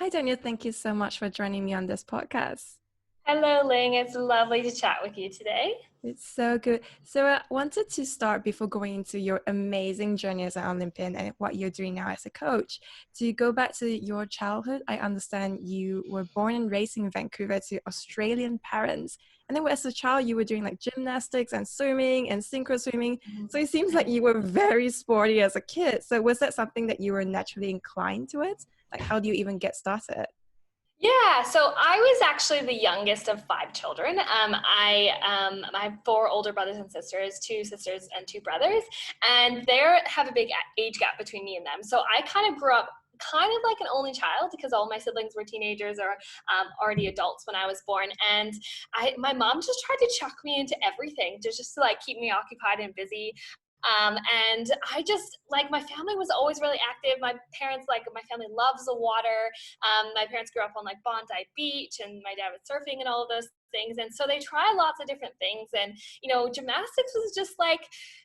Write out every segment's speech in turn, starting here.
Hi, Danielle. Thank you so much for joining me on this podcast. Hello, Ling. It's lovely to chat with you today. It's so good. So I wanted to start before going into your amazing journey as an Olympian and what you're doing now as a coach. To go back to your childhood, I understand you were born and raised in Vancouver to Australian parents. And then as a child, you were doing like gymnastics and swimming and synchro swimming. So it seems like you were very sporty as a kid. So was that something that you were naturally inclined to it? Like, how do you even get started? So I was actually the youngest of five children. I have four older brothers and sisters, two sisters and two brothers, and they have a big age gap between me and them. So I kind of grew up kind of like an only child because all my siblings were teenagers or already adults when I was born. And my mom just tried to chuck me into everything just to like keep me occupied and busy. And I just like my family was always really active. My family loves the water. My parents grew up on like Bondi Beach, and my dad was surfing and all of those things. And so they try lots of different things. And gymnastics was just like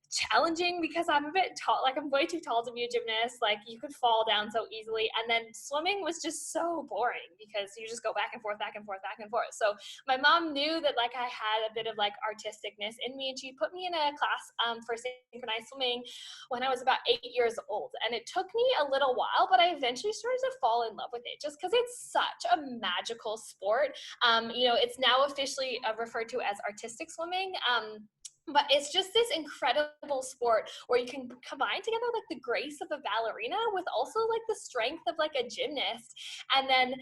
challenging because I'm a bit tall, like I'm way too tall to be a gymnast. Like you could fall down so easily. And then swimming was just so boring because you just go back and forth, back and forth, back and forth. So my mom knew that like I had a bit of like artisticness in me, and she put me in a class for synchronized swimming when I was about 8 years old. And it took me a little while, but I eventually started to fall in love with it just because it's such a magical sport. It's now officially referred to as artistic swimming. But it's just this incredible sport where you can combine together like the grace of a ballerina with also like the strength of like a gymnast, and then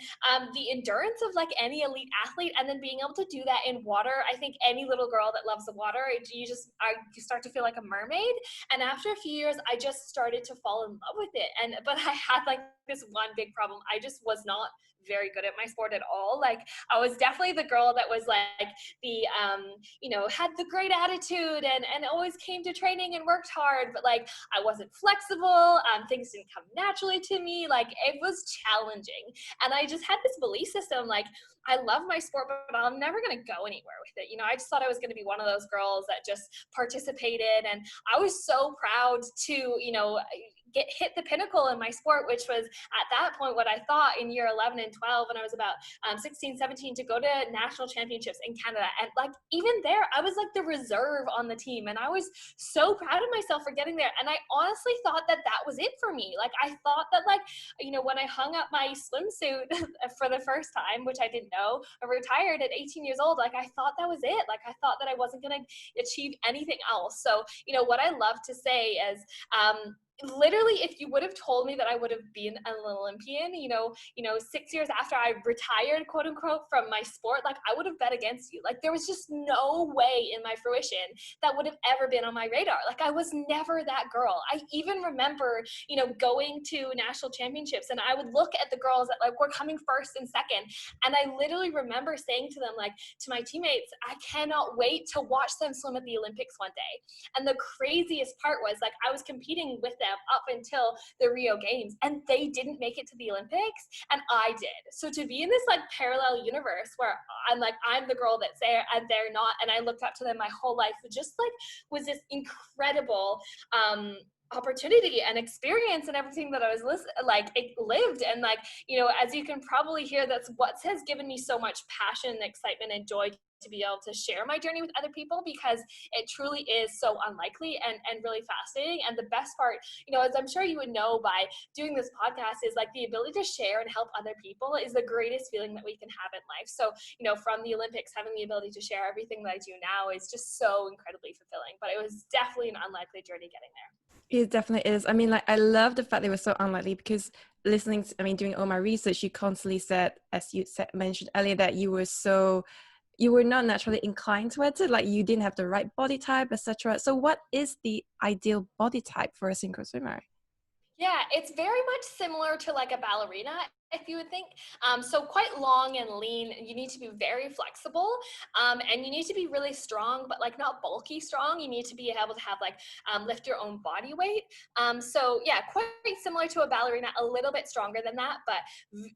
the endurance of like any elite athlete, and then being able to do that in water. I think any little girl that loves the water, you start to feel like a mermaid. And after a few years, I just started to fall in love with it. But I had like this one big problem. I just was not very good at my sport at all. Like I was definitely the girl that was like the had the great attitude and always came to training and worked hard, but like I wasn't flexible. Things didn't come naturally to me. Like it was challenging, and I just had this belief system like I love my sport, but I'm never going to go anywhere with it. I just thought I was going to be one of those girls that just participated, and I was so proud to hit the pinnacle in my sport, which was at that point what I thought in year 11 and 12 when I was about 16, 17 to go to national championships in Canada. And like even there, I was like the reserve on the team, and I was so proud of myself for getting there. And I honestly thought that was it for me. Like I thought that when I hung up my swimsuit for the first time, which I didn't know, I retired at 18 years old. Like I thought that was it. Like I thought that I wasn't going to achieve anything else. So, what I love to say is, literally, if you would have told me that I would have been an Olympian, 6 years after I retired, quote unquote, from my sport, like I would have bet against you. Like there was just no way in my fruition that would have ever been on my radar. Like I was never that girl. I even remember, going to national championships, and I would look at the girls that like were coming first and second. And I literally remember saying to them, like to my teammates, I cannot wait to watch them swim at the Olympics one day. And the craziest part was like I was competing with them up until the Rio Games, and they didn't make it to the Olympics, and I did. So to be in this like parallel universe where I'm the girl that's there and they're not, and I looked up to them my whole life, was this incredible opportunity and experience, and everything that I was lived. And as you can probably hear, that's what has given me so much passion and excitement and joy to be able to share my journey with other people, because it truly is so unlikely and really fascinating. And the best part, as I'm sure you would know by doing this podcast, is like the ability to share and help other people is the greatest feeling that we can have in life. So, from the Olympics, having the ability to share everything that I do now is just so incredibly fulfilling. But it was definitely an unlikely journey getting there. It definitely is. I mean, like, I love the fact they were so unlikely because doing all my research, you constantly said, as you mentioned earlier, that you were not naturally inclined towards it, like you didn't have the right body type, etc. So what is the ideal body type for a synchro swimmer? Yeah, it's very much similar to like a ballerina, if you would think. So quite long and lean. You need to be very flexible, and you need to be really strong, but like not bulky strong. You need to be able to have lift your own body weight. So yeah, quite similar to a ballerina, a little bit stronger than that, but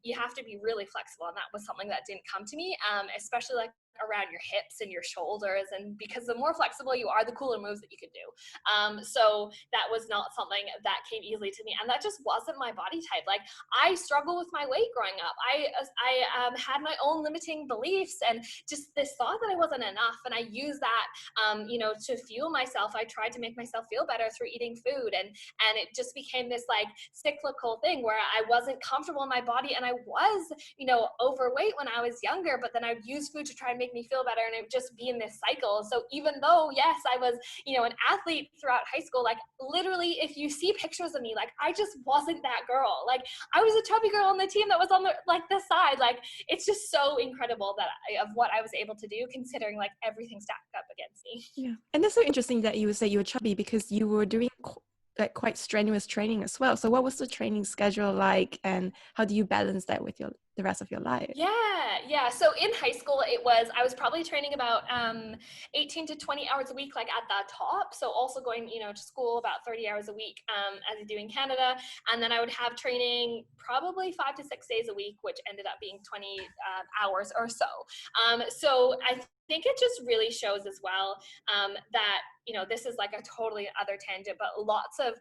you have to be really flexible. And that was something that didn't come to me, especially like around your hips and your shoulders. And because the more flexible you are, the cooler moves that you can do. So that was not something that came easily to me. And that just wasn't my body type. Like, I struggle with my weight growing up. I had my own limiting beliefs and just this thought that I wasn't enough. And I used that, to fuel myself. I tried to make myself feel better through eating food. And it just became this like cyclical thing where I wasn't comfortable in my body, and I was, overweight when I was younger, but then I'd use food to try and make me feel better, and it would just be in this cycle. So even though, yes, I was, an athlete throughout high school, like literally if you see pictures of me, like I just wasn't that girl. Like I was a chubby girl on the team that was on the side. Like it's just so incredible of what I was able to do, considering like everything stacked up against me. Yeah. And that's so interesting that you would say you were chubby, because you were doing quite strenuous training as well. So what was the training schedule like, and how do you balance that with the rest of your life? Yeah. So in high school, I was probably training about 18 to 20 hours a week, like at the top. So also going, to school about 30 hours a week, as I do in Canada. And then I would have training probably 5 to 6 days a week, which ended up being 20 hours or so. So I think it just really shows as well that, this is like a totally other tangent, but lots of,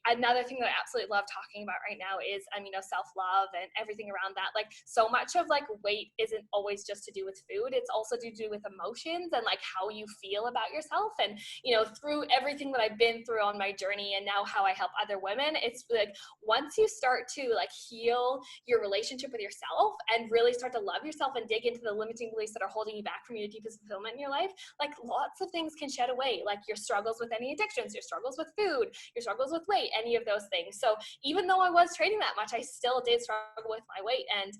another thing that I absolutely love talking about right now is, self-love and everything around that. Like so much of like weight isn't always just to do with food. It's also to do with emotions and like how you feel about yourself. And, through everything that I've been through on my journey and now how I help other women, it's like once you start to like heal your relationship with yourself and really start to love yourself and dig into the limiting beliefs that are holding you back from your deepest fulfillment in your life, like lots of things can shed away, like your struggles with any addictions, your struggles with food, your struggles with weight, any of those things. So even though I was training that much, I still did struggle with my weight. And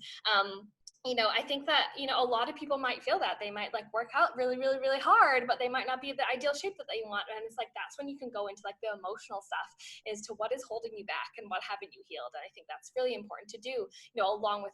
I think that, a lot of people might feel that they might like work out really, really, really hard, but they might not be the ideal shape that they want. And it's like, that's when you can go into like the emotional stuff as to what is holding you back and what haven't you healed. And I think that's really important to do, along with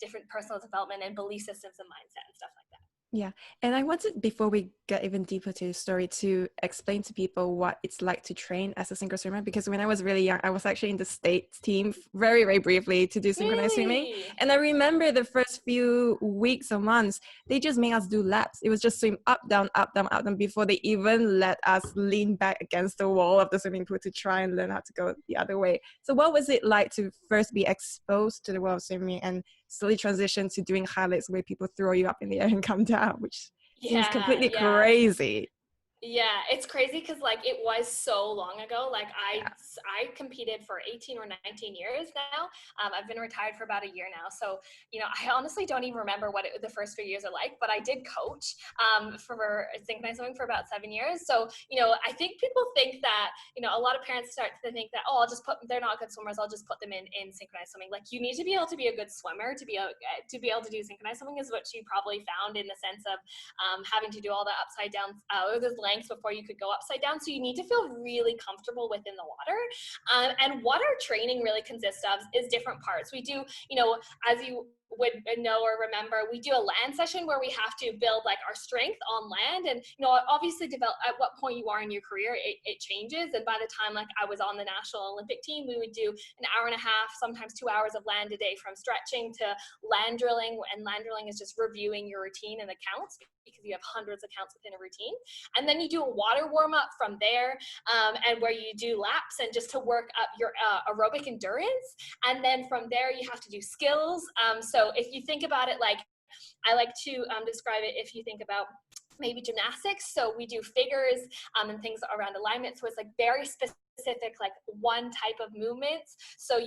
different personal development and belief systems and mindset and stuff like that. Yeah. And I wanted, before we get even deeper to the story, to explain to people what it's like to train as a synchro swimmer. Because when I was really young, I was actually in the States team very, very briefly to do synchronized swimming. And I remember the first few weeks or months, they just made us do laps. It was just swim up, down, before they even let us lean back against the wall of the swimming pool to try and learn how to go the other way. So what was it like to first be exposed to the world of swimming and slowly transition to doing highlights where people throw you up in the air and come down, which seems completely crazy? Yeah, it's crazy because like it was so long ago. Like I competed for 18 or 19 years now. I've been retired for about a year now. So, I honestly don't even remember what the first few years are like, but I did coach for synchronized swimming for about 7 years. So, I think people think that, a lot of parents start to think that, oh, they're not good swimmers, I'll just put them in synchronized swimming. Like you need to be able to be a good swimmer to be able to do synchronized swimming, is what you probably found in the sense of having to do all the upside down or the lengths before you could go upside down. So you need to feel really comfortable within the water. And what our training really consists of is different parts. We do, as you would know or remember, we do a land session where we have to build like our strength on land, and obviously develop at what point you are in your career, it changes. And by the time like I was on the national Olympic team, we would do an hour and a half, sometimes 2 hours of land a day, from stretching to land drilling. And land drilling is just reviewing your routine and the counts, because you have hundreds of counts within a routine. And then you do a water warm up from there, and where you do laps and just to work up your aerobic endurance. And then from there you have to do skills. So if you think about it, like I like to describe it, if you think about maybe gymnastics. So we do figures and things around alignment. So it's like very specific, like one type of movements. So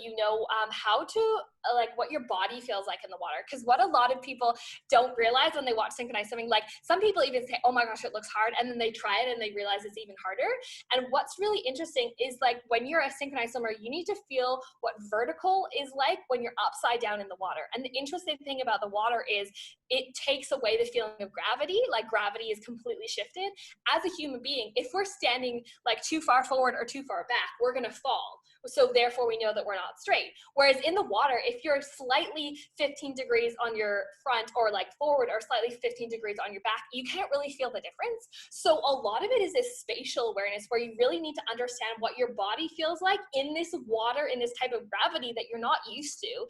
how to like what your body feels like in the water. Because what a lot of people don't realize when they watch synchronized swimming, like some people even say, oh my gosh, it looks hard. And then they try it and they realize it's even harder. And what's really interesting is like when you're a synchronized swimmer, you need to feel what vertical is like when you're upside down in the water. And the interesting thing about the water is it takes away the feeling of gravity. Like gravity is completely shifted. As a human being, if we're standing like too far forward or too far back, we're going to fall. So therefore we know that we're not straight. Whereas in the water, if you're slightly 15 degrees on your front or like forward or slightly 15 degrees on your back, you can't really feel the difference. So a lot of it is this spatial awareness where you really need to understand what your body feels like in this water, in this type of gravity that you're not used to,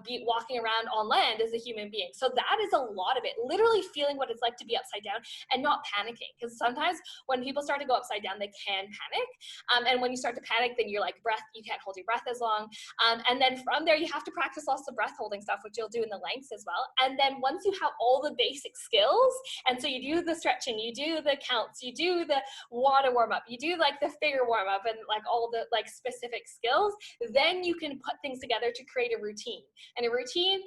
be walking around on land as a human being. So that is a lot of it, literally feeling what it's like to be upside down and not panicking. Because sometimes when people start to go upside down, they can panic. And when you start to panic, then you're like you can't hold your breath as long. And then from there, you have to practice lots of breath holding stuff, which you'll do in the lengths as well. And then once you have all the basic skills, and so you do the stretching, you do the counts, you do the water warm up, you do like the figure warm up and like all the like specific skills, then you can put things together to create a routine. And a routine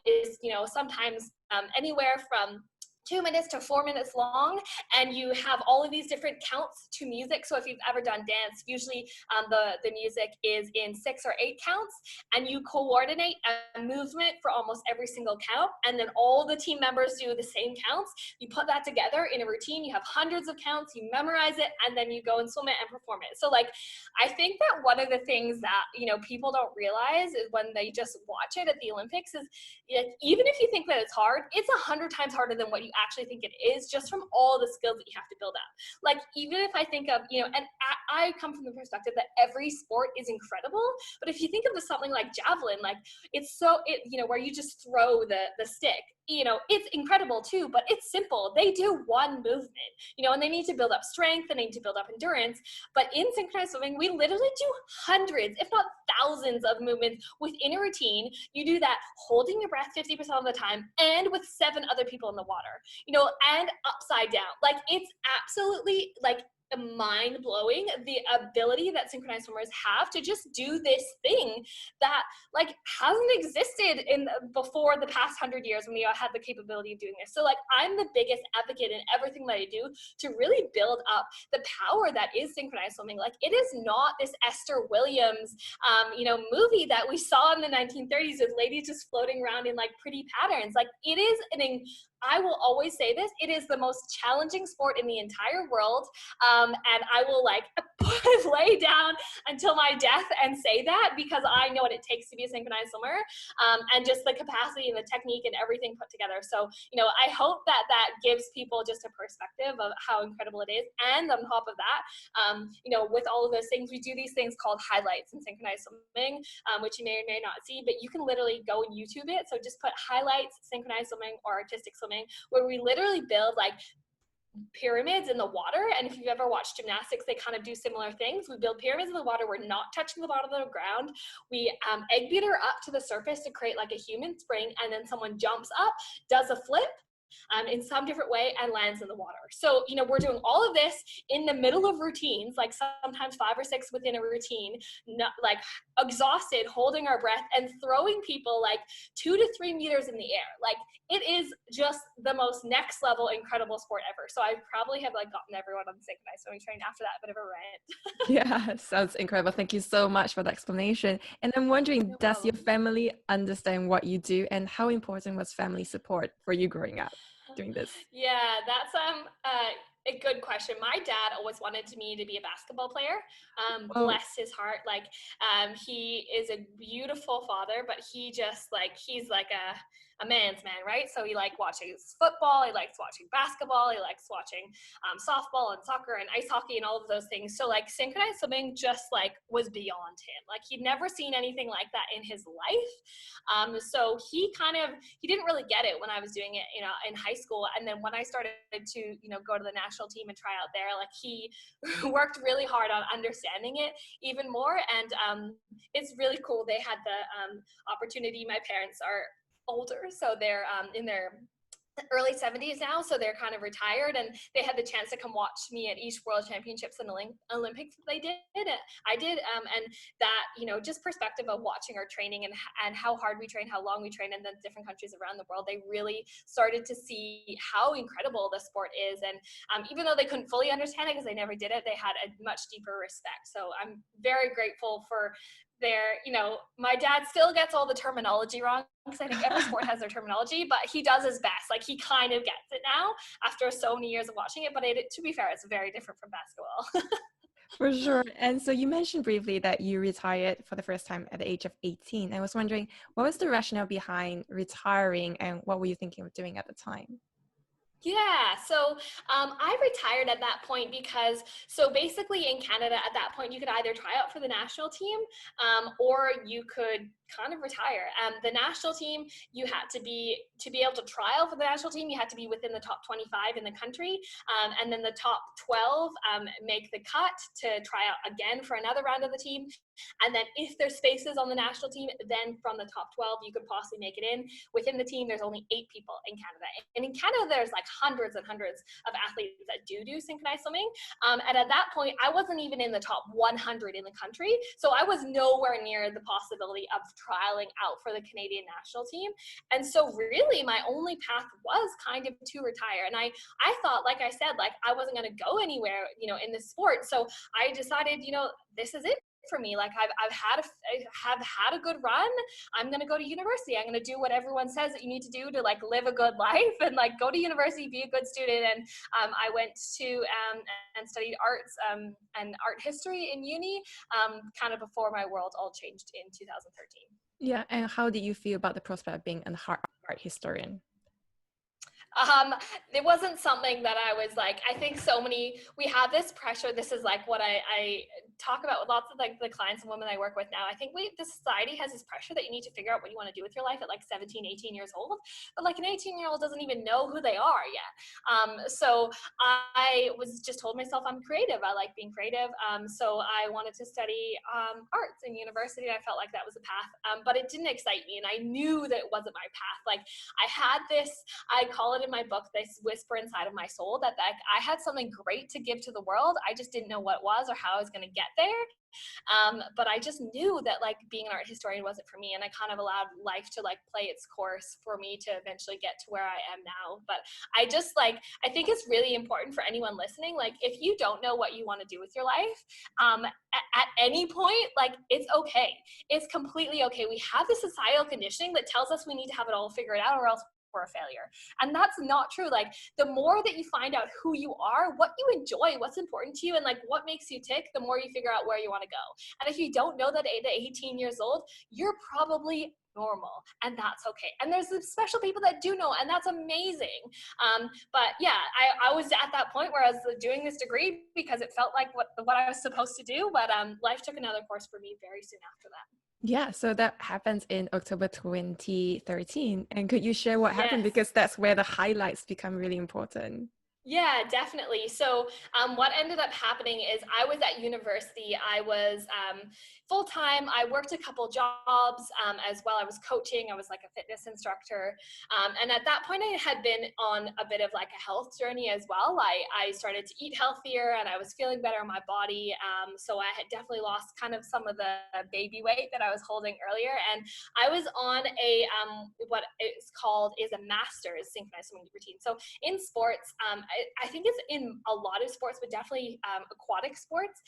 is, sometimes anywhere from 2 minutes to 4 minutes long, and you have all of these different counts to music. So if you've ever done dance, usually the music is in 6 or 8 counts, and you coordinate a movement for almost every single count, and then all the team members do the same counts. You put that together in a routine, you have hundreds of counts, you memorize it, and then you go and swim it and perform it. So like, I think that one of the things that, people don't realize is when they just watch it at the Olympics is, even if you think that it's hard, it's 100 times harder than what you actually think it is, just from all the skills that you have to build up. Like, even if I think of, and I come from the perspective that every sport is incredible, but if you think of something like javelin, like where you just throw the stick, it's incredible too, but it's simple. They do one movement, and they need to build up strength, they need to build up endurance. But in synchronized swimming, we literally do hundreds, if not thousands of movements within a routine. You do that holding your breath 50% of the time and with 7 other people in the water, and upside down. Like, it's absolutely like mind-blowing, the ability that synchronized swimmers have to just do this thing that like hasn't existed before the past 100 years when we had the capability of doing this. So like, I'm the biggest advocate in everything that I do to really build up the power that is synchronized swimming. Like, it is not this Esther Williams movie that we saw in the 1930s with ladies just floating around in like pretty patterns. Like, it is I will always say this, it is the most challenging sport in the entire world. And I will like lay down until my death and say that, because I know what it takes to be a synchronized swimmer, and just the capacity and the technique and everything put together. So, I hope that gives people just a perspective of how incredible it is. And on top of that, with all of those things, we do these things called highlights in synchronized swimming, which you may or may not see, but you can literally go and YouTube it. So just put highlights, synchronized swimming or artistic swimming, where we literally build like pyramids in the water. And if you've ever watched gymnastics, they kind of do similar things. We build pyramids in the water. We're not touching the bottom of the ground. We egg beat her up to the surface to create like a human spring, and then someone jumps up, does a flip in some different way, and lands in the water. So, we're doing all of this in the middle of routines, like sometimes 5 or 6 within a routine, not like exhausted, holding our breath and throwing people like 2 to 3 meters in the air. Like, it is just the most next level incredible sport ever. So I probably have like gotten everyone on synchronized swimming train after that bit of a rant. Yeah, sounds incredible. Thank you so much for the explanation. And I'm wondering, does your family understand what you do, and how important was family support for you growing up doing this? Yeah, that's a good question. My dad always wanted me to be a basketball player. Bless his heart. Like, he is a beautiful father, but he's like a man's man, right? So he likes watching football, he likes watching basketball, he likes watching softball and soccer and ice hockey and all of those things. So like, synchronized swimming just like was beyond him. Like, he'd never seen anything like that in his life. So he didn't really get it when I was doing it, in high school. And then when I started to, go to the national team and try out there, like, he worked really hard on understanding it even more. And it's really cool. They had the opportunity. My parents are older, so they're in their early 70s now, so they're kind of retired, and they had the chance to come watch me at each World Championships and Olympics that they did. I did, and that, just perspective of watching our training and how hard we train, how long we train, and then different countries around the world, they really started to see how incredible the sport is. And even though they couldn't fully understand it because they never did it, they had a much deeper respect. So I'm very grateful for my dad still gets all the terminology wrong, because I think every sport has their terminology, but he does his best. Like, he kind of gets it now after so many years of watching it, but to be fair, it's very different from basketball. For sure. And so you mentioned briefly that you retired for the first time at the age of 18. I was wondering, what was the rationale behind retiring and what were you thinking of doing at the time? Yeah, so I retired at that point because, so basically in Canada at that point, you could either try out for the national team or you could kind of retire. The national team, you had to be able to trial for the national team, you had to be within the top 25 in the country. And then the top 12 make the cut to try out again for another round of the team. And then if there's spaces on the national team, then from the top 12, you could possibly make it in. Within the team, there's only 8 people in Canada. And in Canada, there's like hundreds and hundreds of athletes that do synchronized swimming. And at that point, I wasn't even in the top 100 in the country. So I was nowhere near the possibility of trialing out for the Canadian national team. And so really my only path was kind of to retire. And I thought, like I said, like I wasn't going to go anywhere, you know, in this sport. So I decided, you know, this is it for me. Like I have had a good run. I'm going to go to university. I'm going to do what everyone says that you need to do to like live a good life and like go to university, be a good student. And I went to and studied arts and art history in uni kind of before my world all changed in 2013. Yeah. And how did you feel about the prospect of being an art historian? It wasn't something that I was like, I think we have this pressure. This is like what I talk about with lots of like the clients and women I work with now. I think the society has this pressure that you need to figure out what you want to do with your life at like 17, 18 years old. But like an 18-year-old doesn't even know who they are yet. So I was just told myself I'm creative. I like being creative. So I wanted to study arts in university. I felt like that was a path, but it didn't excite me. And I knew that it wasn't my path. Like I had this, I call it in my book, this whisper inside of my soul that I had something great to give to the world. I just didn't know what it was or how I was going to get there. But I just knew that like being an art historian wasn't for me. And I kind of allowed life to like play its course for me to eventually get to where I am now. But I just like, I think it's really important for anyone listening. Like if you don't know what you want to do with your life, at any point, like it's okay. It's completely okay. We have this societal conditioning that tells us we need to have it all figured out or else we're a failure. And that's not true. Like the more that you find out who you are, what you enjoy, what's important to you, and like what makes you tick, the more you figure out where you want to go. And if you don't know that at 18 years old, you're probably normal, and that's okay. And there's special people that do know, and that's amazing. But yeah, I was at that point where I was doing this degree because it felt like what I was supposed to do, but life took another course for me very soon after that. Yeah, so that happens in October 2013. And could you share what happened? Yes. Because that's where the highlights become really important. Yeah, definitely. So what ended up happening is I was at university. I was full-time. I worked a couple jobs as well. I was coaching. I was like a fitness instructor. And at that point, I had been on a bit of like a health journey as well. I started to eat healthier and I was feeling better in my body. So I had definitely lost kind of some of the baby weight that I was holding earlier. And I was on what is called is a master's synchronized swimming routine. So in sports, I think it's in a lot of sports, but definitely aquatic sports.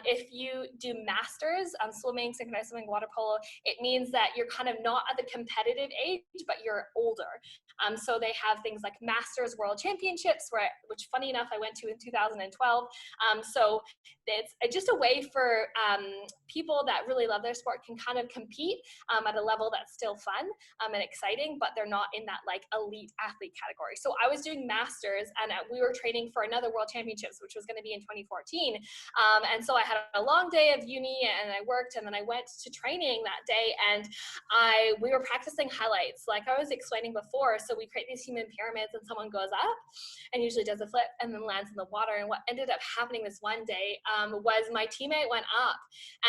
If you do masters, swimming, synchronized swimming, water polo, it means that you're kind of not at the competitive age, but you're older. So they have things like Masters World Championships, which funny enough, I went to in 2012. So it's just a way for people that really love their sport can kind of compete at a level that's still fun and exciting, but they're not in that like elite athlete category. So I was doing masters and we were training for another world championships, which was going to be in 2014. And so I had a long day of uni and I worked and then I went to training that day and we were practicing highlights like I was explaining before. So we create these human pyramids and someone goes up and usually does a flip and then lands in the water. And what ended up happening this one day was my teammate went up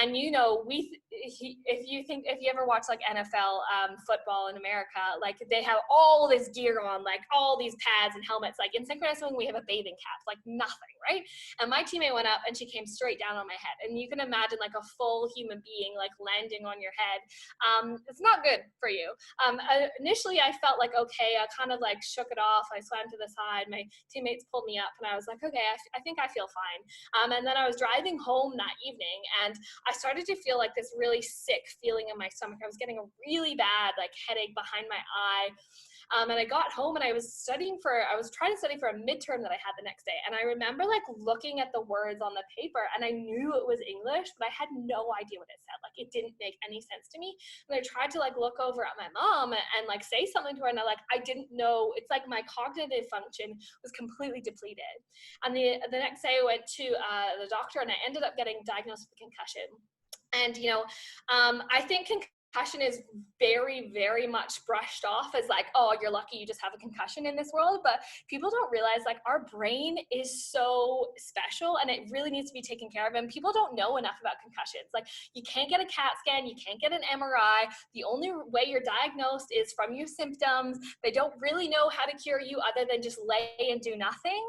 and you know, if you ever watch like NFL football in America, like they have all this gear on, like all these pads and helmets. Like in synchronized swimming, we have a bathing cap, like nothing, right? And my teammate went up and she came straight down on my head. And you can imagine like a full human being like landing on your head. It's not good for you. Initially, I felt like, okay, I kind of like shook it off. I swam to the side. My teammates pulled me up and I was like, okay, I think I feel fine. And then I was driving home that evening and I started to feel like this really sick feeling in my stomach. I was getting a really bad like headache behind my eye. And I got home and I was trying to study for a midterm that I had the next day. And I remember like looking at the words on the paper, and I knew it was English, but I had no idea what it said. Like it didn't make any sense to me. And I tried to like look over at my mom and like say something to her, and I didn't know. It's like my cognitive function was completely depleted. And the next day I went to the doctor, and I ended up getting diagnosed with concussion. And I think concussion is very, very much brushed off as like, oh, you're lucky you just have a concussion in this world. But people don't realize like our brain is so special, and it really needs to be taken care of. And people don't know enough about concussions. Like you can't get a CAT scan, you can't get an MRI. The only way you're diagnosed is from your symptoms. They don't really know how to cure you other than just lay and do nothing.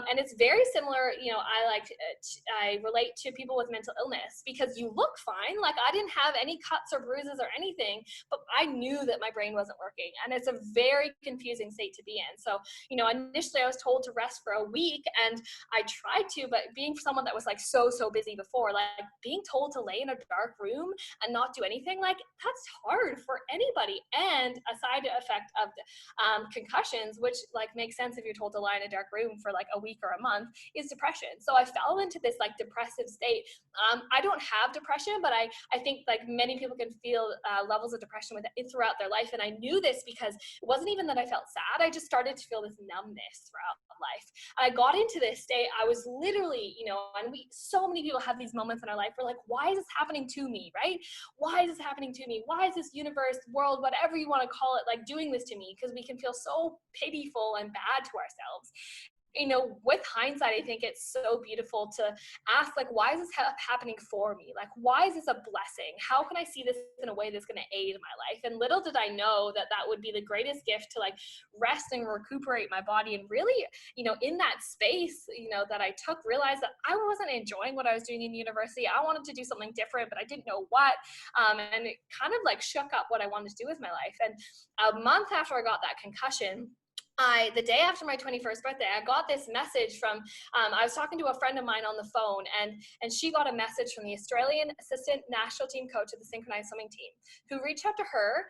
And it's very similar, I relate to people with mental illness, because you look fine. Like I didn't have any cuts or bruises or anything, but I knew that my brain wasn't working, and it's a very confusing state to be in. So, initially I was told to rest for a week, and I tried to, but being someone that was like so busy before, like being told to lay in a dark room and not do anything, like that's hard for anybody. And a side effect of concussions, which like makes sense if you're told to lie in a dark room for like a week or a month, is depression. So I fell into this like depressive state. I don't have depression, but I think like many people can feel levels of depression throughout their life. And I knew this because it wasn't even that I felt sad. I just started to feel this numbness throughout life. And I got into this state. I was literally, and so many people have these moments in our life where like, why is this happening to me, right? Why is this happening to me? Why is this universe, world, whatever you want to call it, like doing this to me? Because we can feel so pitiful and bad to ourselves. With hindsight, I think it's so beautiful to ask, like, why is this happening for me? Like, why is this a blessing? How can I see this in a way that's going to aid my life? And little did I know that would be the greatest gift to like rest and recuperate my body. And really, in that space, that I took, realized that I wasn't enjoying what I was doing in university. I wanted to do something different, but I didn't know what. And it kind of like shook up what I wanted to do with my life. And a month after I got that concussion, the day after my 21st birthday, I got this message from, I was talking to a friend of mine on the phone, and she got a message from the Australian assistant national team coach of the synchronized swimming team, who reached out to her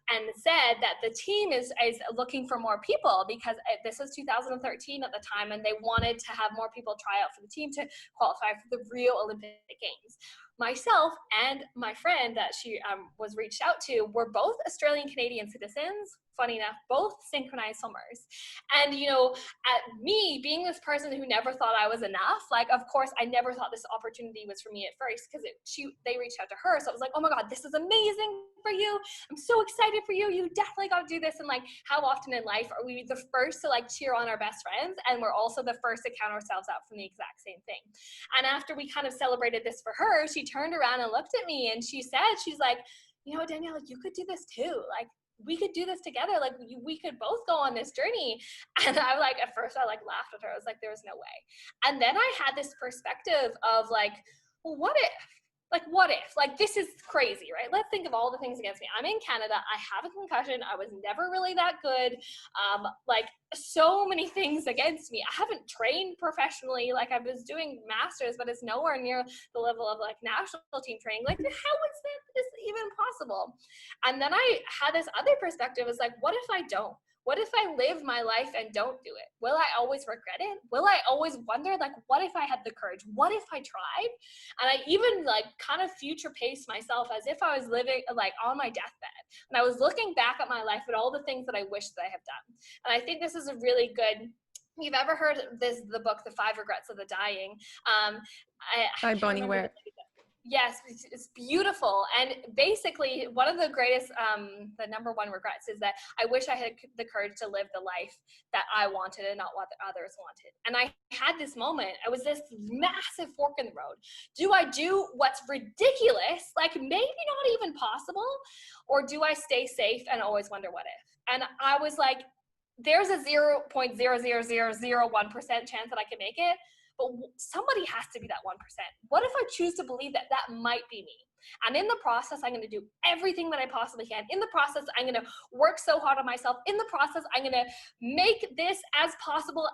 and said that the team is looking for more people, because this was 2013 at the time, and they wanted to have more people try out for the team to qualify for the Rio Olympic Games. Myself and my friend that she was reached out to were both Australian Canadian citizens, funny enough, both synchronized swimmers. And, at me being this person who never thought I was enough, like, of course, I never thought this opportunity was for me at first, because they reached out to her. So I was like, oh my God, this is amazing for you. I'm so excited for you. You definitely got to do this. And like, how often in life are we the first to like cheer on our best friends? And we're also the first to count ourselves out from the exact same thing. And after we kind of celebrated this for her, she turned around and looked at me, and she's like, Danielle, you could do this too. Like, we could do this together. Like we could both go on this journey. And I like, at first I like laughed at her. I was like, there was no way. And then I had this perspective of like, well, what if? Like, this is crazy, right? Let's think of all the things against me. I'm in Canada. I have a concussion. I was never really that good. Like, so many things against me. I haven't trained professionally. Like, I was doing masters, but it's nowhere near the level of like national team training. Like, how is this even possible? And then I had this other perspective. It's like, what if I don't? What if I live my life and don't do it? Will I always regret it? Will I always wonder, like, what if I had the courage? What if I tried? And I even like kind of future paced myself as if I was living like on my deathbed. And I was looking back at my life at all the things that I wish that I have done. And I think this is a really good, you've ever heard the book, The 5 Regrets of the Dying? By Bonnie Ware. Yes, it's beautiful. And basically one of the greatest, the number one regrets is that I wish I had the courage to live the life that I wanted and not what others wanted. And I had this moment, I was this massive fork in the road. Do I do what's ridiculous, like maybe not even possible, or do I stay safe and always wonder what if? And I was like, there's a 0.00001% chance that I can make it. But somebody has to be that 1%. What if I choose to believe that might be me? And in the process, I'm going to do everything that I possibly can. In the process, I'm going to work so hard on myself. In the process, I'm going to make this as possible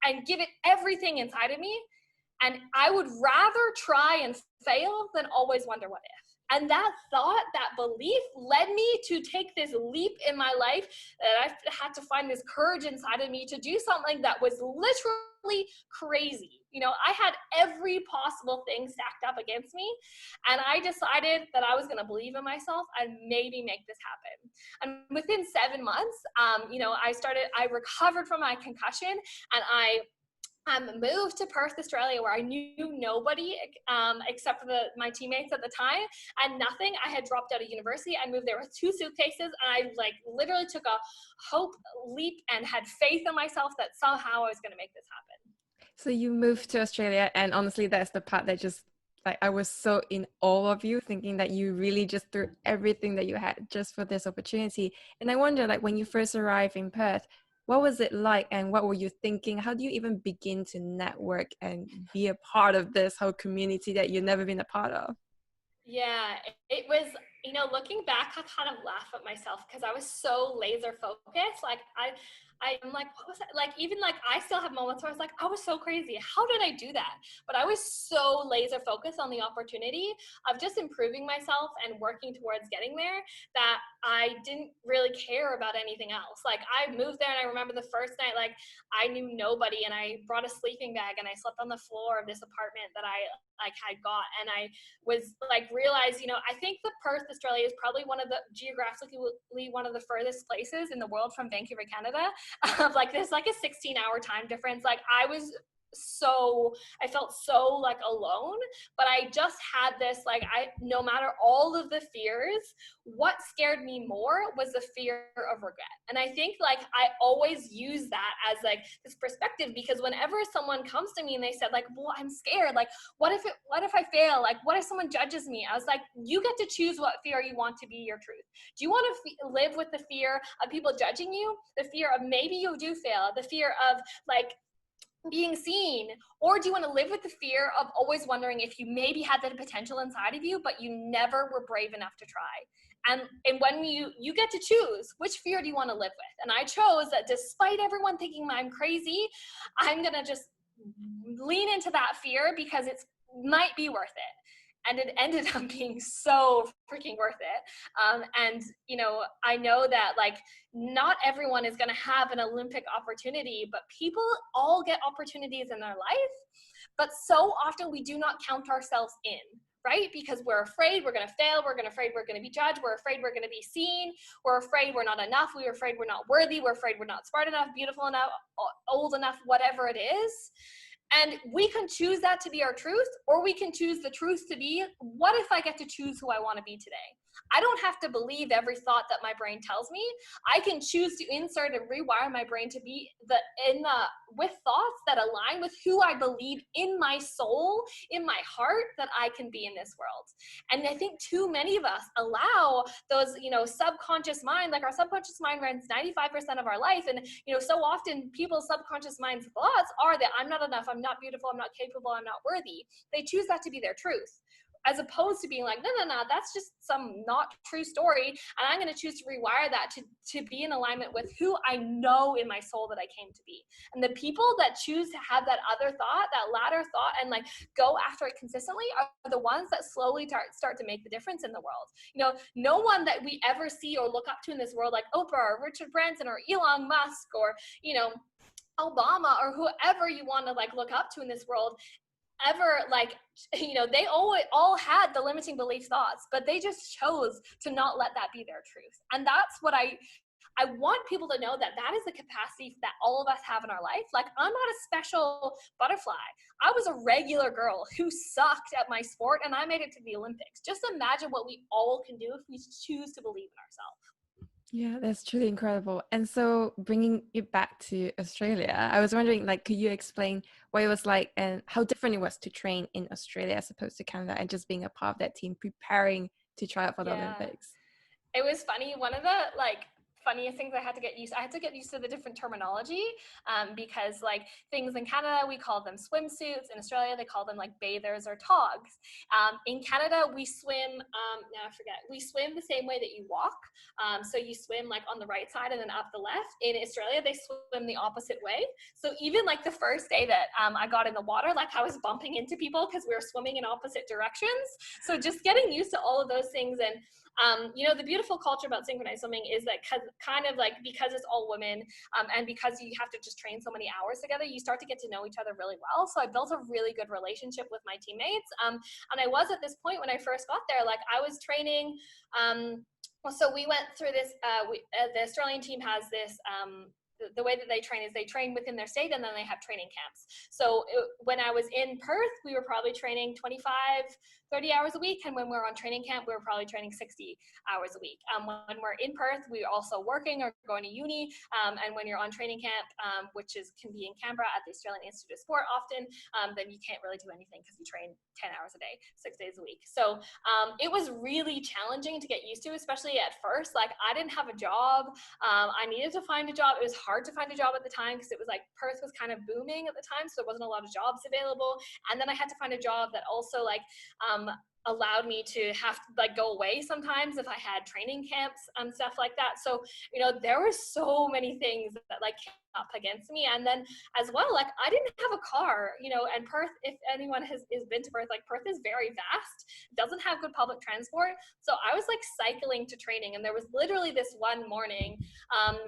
and give it everything inside of me. And I would rather try and fail than always wonder what if. And that thought, that belief led me to take this leap in my life that I had to find this courage inside of me to do something that was literally crazy. You know, I had every possible thing stacked up against me, and I decided that I was going to believe in myself and maybe make this happen. And within 7 months, you know, I recovered from my concussion, and I moved to Perth, Australia, where I knew nobody except for my teammates at the time, and nothing. I had dropped out of university. I moved there with 2 suitcases, and I like literally took a hope leap and had faith in myself that somehow I was going to make this happen. So you moved to Australia, and honestly, that's the part that just like I was so in awe of you, thinking that you really just threw everything that you had just for this opportunity. And I wonder, like, when you first arrived in Perth, what was it like, and what were you thinking? How do you even begin to network and be a part of this whole community that you've never been a part of? Yeah, it was, you know, looking back, I kind of laugh at myself because I was so laser focused. Like I'm like, what was that? Like, even like I still have moments where I was like, I was so crazy. How did I do that? But I was so laser focused on the opportunity of just improving myself and working towards getting there that I didn't really care about anything else. Like I moved there, and I remember the first night, like I knew nobody, and I brought a sleeping bag, and I slept on the floor of this apartment that I like had got, and I was like realized, you know, I think that Perth, Australia is probably one of the geographically one of the furthest places in the world from Vancouver, Canada. Like there's like a 16-hour time difference. Like I felt so like alone, but I just had this, like, no matter all of the fears, what scared me more was the fear of regret. And I think like I always use that as like this perspective, because whenever someone comes to me and they said like, well, I'm scared, like what if I fail, like what if someone judges me, I was like, you get to choose what fear you want to be your truth. Do you want to live with the fear of people judging you, the fear of maybe you do fail, the fear of like being seen, or do you want to live with the fear of always wondering if you maybe had the potential inside of you but you never were brave enough to try? And when you get to choose, which fear do you want to live with? And I chose that despite everyone thinking I'm crazy, I'm gonna just lean into that fear because it might be worth it. And it ended up being so freaking worth it. And, you know, I know that like not everyone is going to have an Olympic opportunity, but people all get opportunities in their life. But so often we do not count ourselves in, right? Because we're afraid we're going to fail. We're afraid we're going to be judged. We're afraid we're going to be seen. We're afraid we're not enough. We're afraid we're not worthy. We're afraid we're not smart enough, beautiful enough, old enough, whatever it is. And we can choose that to be our truth, or we can choose the truth to be, what if I get to choose who I want to be today? I don't have to believe every thought that my brain tells me. I can choose to insert and rewire my brain to be with thoughts that align with who I believe in my soul, in my heart, that I can be in this world. And I think too many of us allow those, you know, subconscious mind, like our subconscious mind runs 95% of our life. And, you know, so often people's subconscious mind's thoughts are that I'm not enough, I'm not beautiful, I'm not capable, I'm not worthy. They choose that to be their truth, as opposed to being like, no, that's just some not true story. And I'm going to choose to rewire that to be in alignment with who I know in my soul that I came to be. And the people that choose to have that other thought, that latter thought, and like go after it consistently are the ones that slowly start to make the difference in the world. You know, no one that we ever see or look up to in this world, like Oprah or Richard Branson or Elon Musk or, you know, Obama or whoever you want to like look up to in this world, ever, like, you know, they all had the limiting belief thoughts, but they just chose to not let that be their truth. And that's what I want people to know, that is the capacity that all of us have in our life. Like, I'm not a special butterfly. I was a regular girl who sucked at my sport, and I made it to the Olympics. Just imagine what we all can do if we choose to believe in ourselves. Yeah, that's truly incredible. And so bringing it back to Australia, I was wondering, like, could you explain what it was like and how different it was to train in Australia as opposed to Canada, and just being a part of that team preparing to try out for the Yeah. Olympics? It was funny. One of the like funniest things I had to get used to the different terminology, because like things in Canada, we call them swimsuits. In Australia, they call them like bathers or togs. In Canada, we swim, now I forget, we swim the same way that you walk. So you swim like on the right side and then up the left. In Australia, they swim the opposite way. So even like the first day that I got in the water, like I was bumping into people because we were swimming in opposite directions. So just getting used to all of those things. And you know, the beautiful culture about synchronized swimming is that kind of like, because it's all women, and because you have to just train so many hours together, you start to get to know each other really well. So I built a really good relationship with my teammates. And I was at this point when I first got there, like I was training, so we went through this, the Australian team has this, the way that they train is they train within their state and then they have training camps. So when I was in Perth, we were probably training 25, 30 hours a week. And when we're on training camp, we were probably training 60 hours a week. When we're in Perth, we're also working or going to uni. And when you're on training camp, which can be in Canberra at the Australian Institute of Sport often, then you can't really do anything because you train 10 hours a day, 6 days a week. So it was really challenging to get used to, especially at first. Like I didn't have a job. I needed to find a job. It was hard to find a job at the time because it was like Perth was kind of booming at the time. So there wasn't a lot of jobs available. And then I had to find a job that also like, allowed me to have to like go away sometimes if I had training camps and stuff like that. So, you know, there were so many things that like came up against me. And then as well, like I didn't have a car, you know, and Perth, if anyone has been to Perth, like Perth is very vast, doesn't have good public transport. So I was like cycling to training, and there was literally this one morning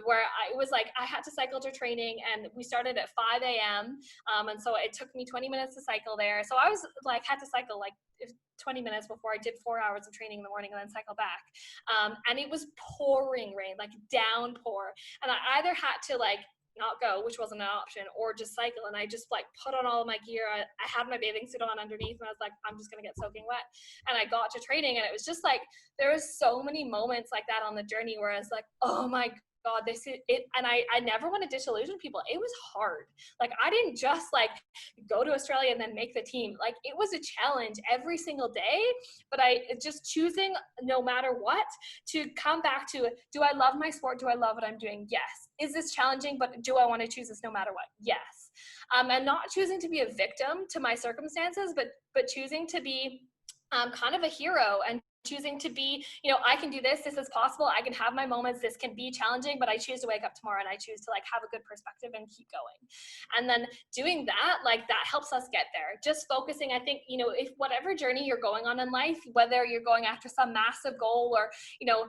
where I was like, I had to cycle to training, and we started at 5 a.m. And so it took me 20 minutes to cycle there. So I was like, had to cycle like 20 minutes before I did 4 hours of training in the morning and then cycle back. And it was pouring rain, like downpour. And I either had to like not go, which wasn't an option, or just cycle. And I just like put on all of my gear. I had my bathing suit on underneath, and I was like, I'm just going to get soaking wet. And I got to training, and it was just like, there was so many moments like that on the journey where I was like, oh my God, this is it. And I never want to disillusion people. It was hard. Like I didn't just like go to Australia and then make the team. Like it was a challenge every single day, but I just choosing no matter what to come back to, do I love my sport? Do I love what I'm doing? Yes. Is this challenging? But do I want to choose this no matter what? Yes. And not choosing to be a victim to my circumstances, but choosing to be kind of a hero and choosing to be, you know, I can do this. This is possible. I can have my moments. This can be challenging, but I choose to wake up tomorrow and I choose to like have a good perspective and keep going. And then doing that, like that helps us get there. Just focusing, I think, you know, if whatever journey you're going on in life, whether you're going after some massive goal or, you know,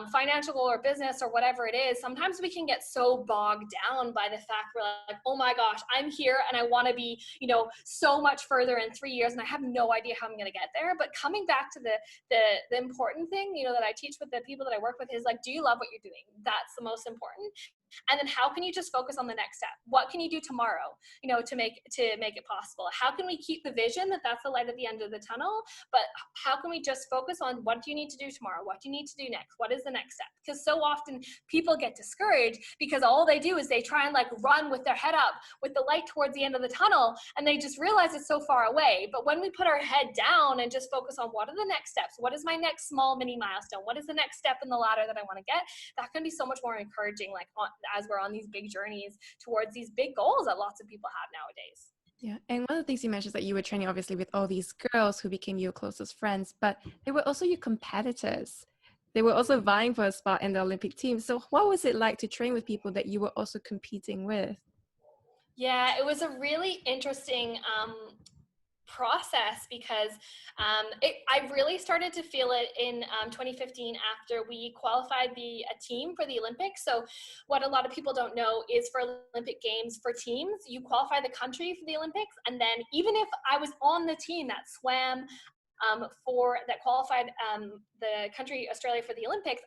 financial goal or business or whatever it is, sometimes we can get so bogged down by the fact we're like, oh my gosh, I'm here and I want to be, you know, so much further in 3 years and I have no idea how I'm going to get there. But coming back to the important thing, you know, that I teach with the people that I work with is like, do you love what you're doing? That's the most important. And then how can you just focus on the next step? What can you do tomorrow, you know, to make it possible? How can we keep the vision that that's the light at the end of the tunnel? But how can we just focus on what do you need to do tomorrow? What do you need to do next? What is the next step? Because so often people get discouraged because all they do is they try and like run with their head up with the light towards the end of the tunnel, and they just realize it's so far away. But when we put our head down and just focus on what are the next steps? What is my next small mini milestone? What is the next step in the ladder that I want to get? That can be so much more encouraging, like as we're on these big journeys towards these big goals that lots of people have nowadays. Yeah, and one of the things you mentioned is that you were training obviously with all these girls who became your closest friends, but they were also your competitors. They were also vying for a spot in the Olympic team. So what was it like to train with people that you were also competing with? Yeah, it was a really interesting process because I really started to feel it in 2015 after we qualified a team for the Olympics. So what a lot of people don't know is for Olympic Games for teams, you qualify the country for the Olympics. And then even if I was on the team that swam that qualified the country Australia for the Olympics,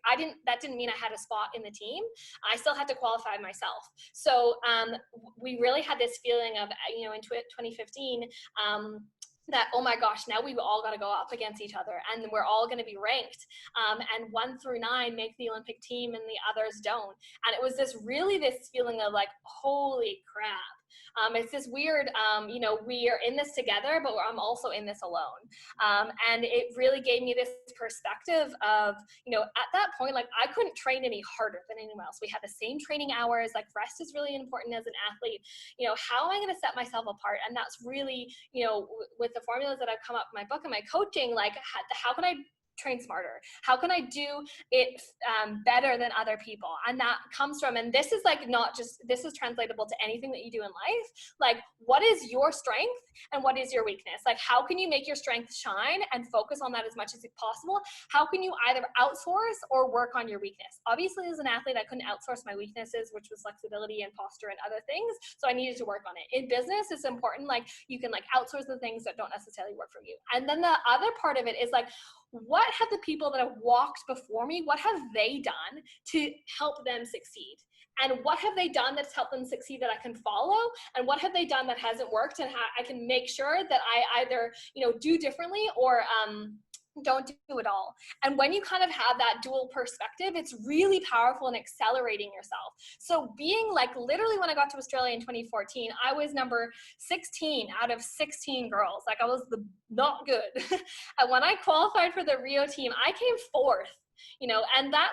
that didn't mean I had a spot in the team. I still had to qualify myself. So we really had this feeling of, you know, in 2015, that, oh my gosh, now we've all got to go up against each other and we're all going to be ranked. And 1 through 9 make the Olympic team and the others don't. And it was this feeling of like, holy crap. It's this weird, we are in this together, but I'm also in this alone. And it really gave me this perspective of, at that point, like I couldn't train any harder than anyone else. We had the same training hours, like rest is really important as an athlete. How am I going to set myself apart? And that's really, with the formulas that I've come up in my book and my coaching, like how can I train smarter? How can I do it better than other people? And that comes from, and this is like not just, this is translatable to anything that you do in life. Like, what is your strength and what is your weakness? Like, how can you make your strength shine and focus on that as much as possible? How can you either outsource or work on your weakness? Obviously, as an athlete, I couldn't outsource my weaknesses, which was flexibility and posture and other things. So I needed to work on it. In business, it's important. Like, you can like outsource the things that don't necessarily work for you. And then the other part of it is like, what have the people that have walked before me, what have they done to help them succeed? And what have they done that's helped them succeed that I can follow? And what have they done that hasn't worked and how I can make sure that I either, do differently or don't do it all. And when you kind of have that dual perspective, it's really powerful in accelerating yourself. So being like, literally when I got to Australia in 2014, I was number 16 out of 16 girls. Like I was not good. And when I qualified for the Rio team, I came fourth, and that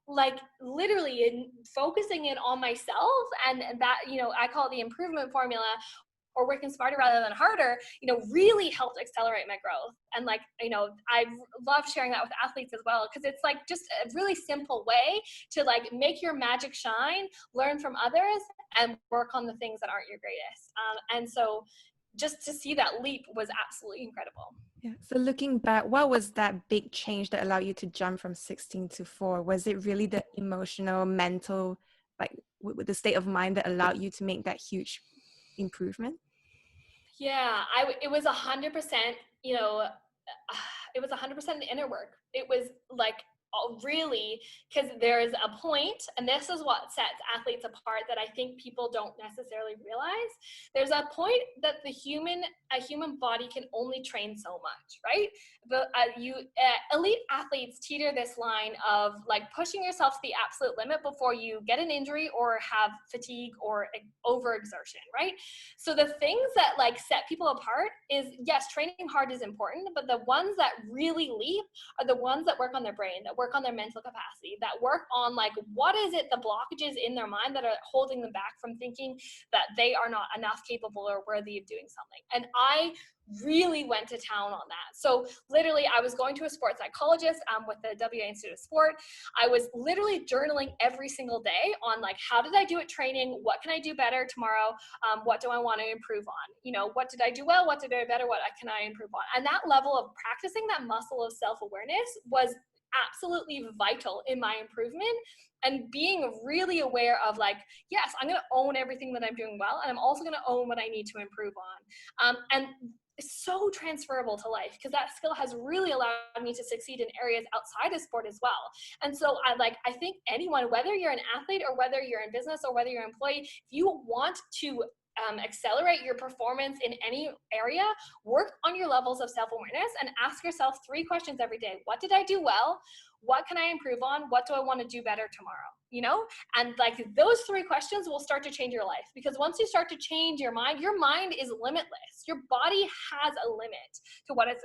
like literally in focusing in on myself and that, I call it the improvement formula, or working smarter rather than harder, really helped accelerate my growth. And like, I love sharing that with athletes as well, because it's like just a really simple way to like make your magic shine, learn from others, and work on the things that aren't your greatest. And so just to see that leap was absolutely incredible. Yeah. So looking back, what was that big change that allowed you to jump from 16 to 4? Was it really the emotional, mental, like with the state of mind that allowed you to make that huge improvement? Yeah, it was 100%, it was 100% inner work. It was like really, because there's a point, and this is what sets athletes apart that I think people don't necessarily realize. There's a point that a human body can only train so much, right? But elite athletes teeter this line of like pushing yourself to the absolute limit before you get an injury or have fatigue or overexertion, right? So the things that like set people apart is, yes, training hard is important, but the ones that really leap are the ones that work on their brain, that work on their mental capacity, that work on like, what is it, the blockages in their mind that are holding them back from thinking that they are not enough capable or worthy of doing something. And I really went to town on that. So literally I was going to a sports psychologist with the WA Institute of Sport. I was literally journaling every single day on like, how did I do at training? What can I do better tomorrow? What do I want to improve on? What did I do well? What did I do better? What can I improve on? And that level of practicing that muscle of self-awareness was absolutely vital in my improvement, and being really aware of like, yes, I'm going to own everything that I'm doing well, and I'm also going to own what I need to improve on. And it's so transferable to life, because that skill has really allowed me to succeed in areas outside of sport as well. And so I think anyone, whether you're an athlete or whether you're in business or whether you're an employee, if you want to accelerate your performance in any area, work on your levels of self-awareness and ask yourself 3 questions every day. What did I do well? What can I improve on? What do I want to do better tomorrow? And like those 3 questions will start to change your life, because once you start to change your mind is limitless. Your body has a limit to what it's,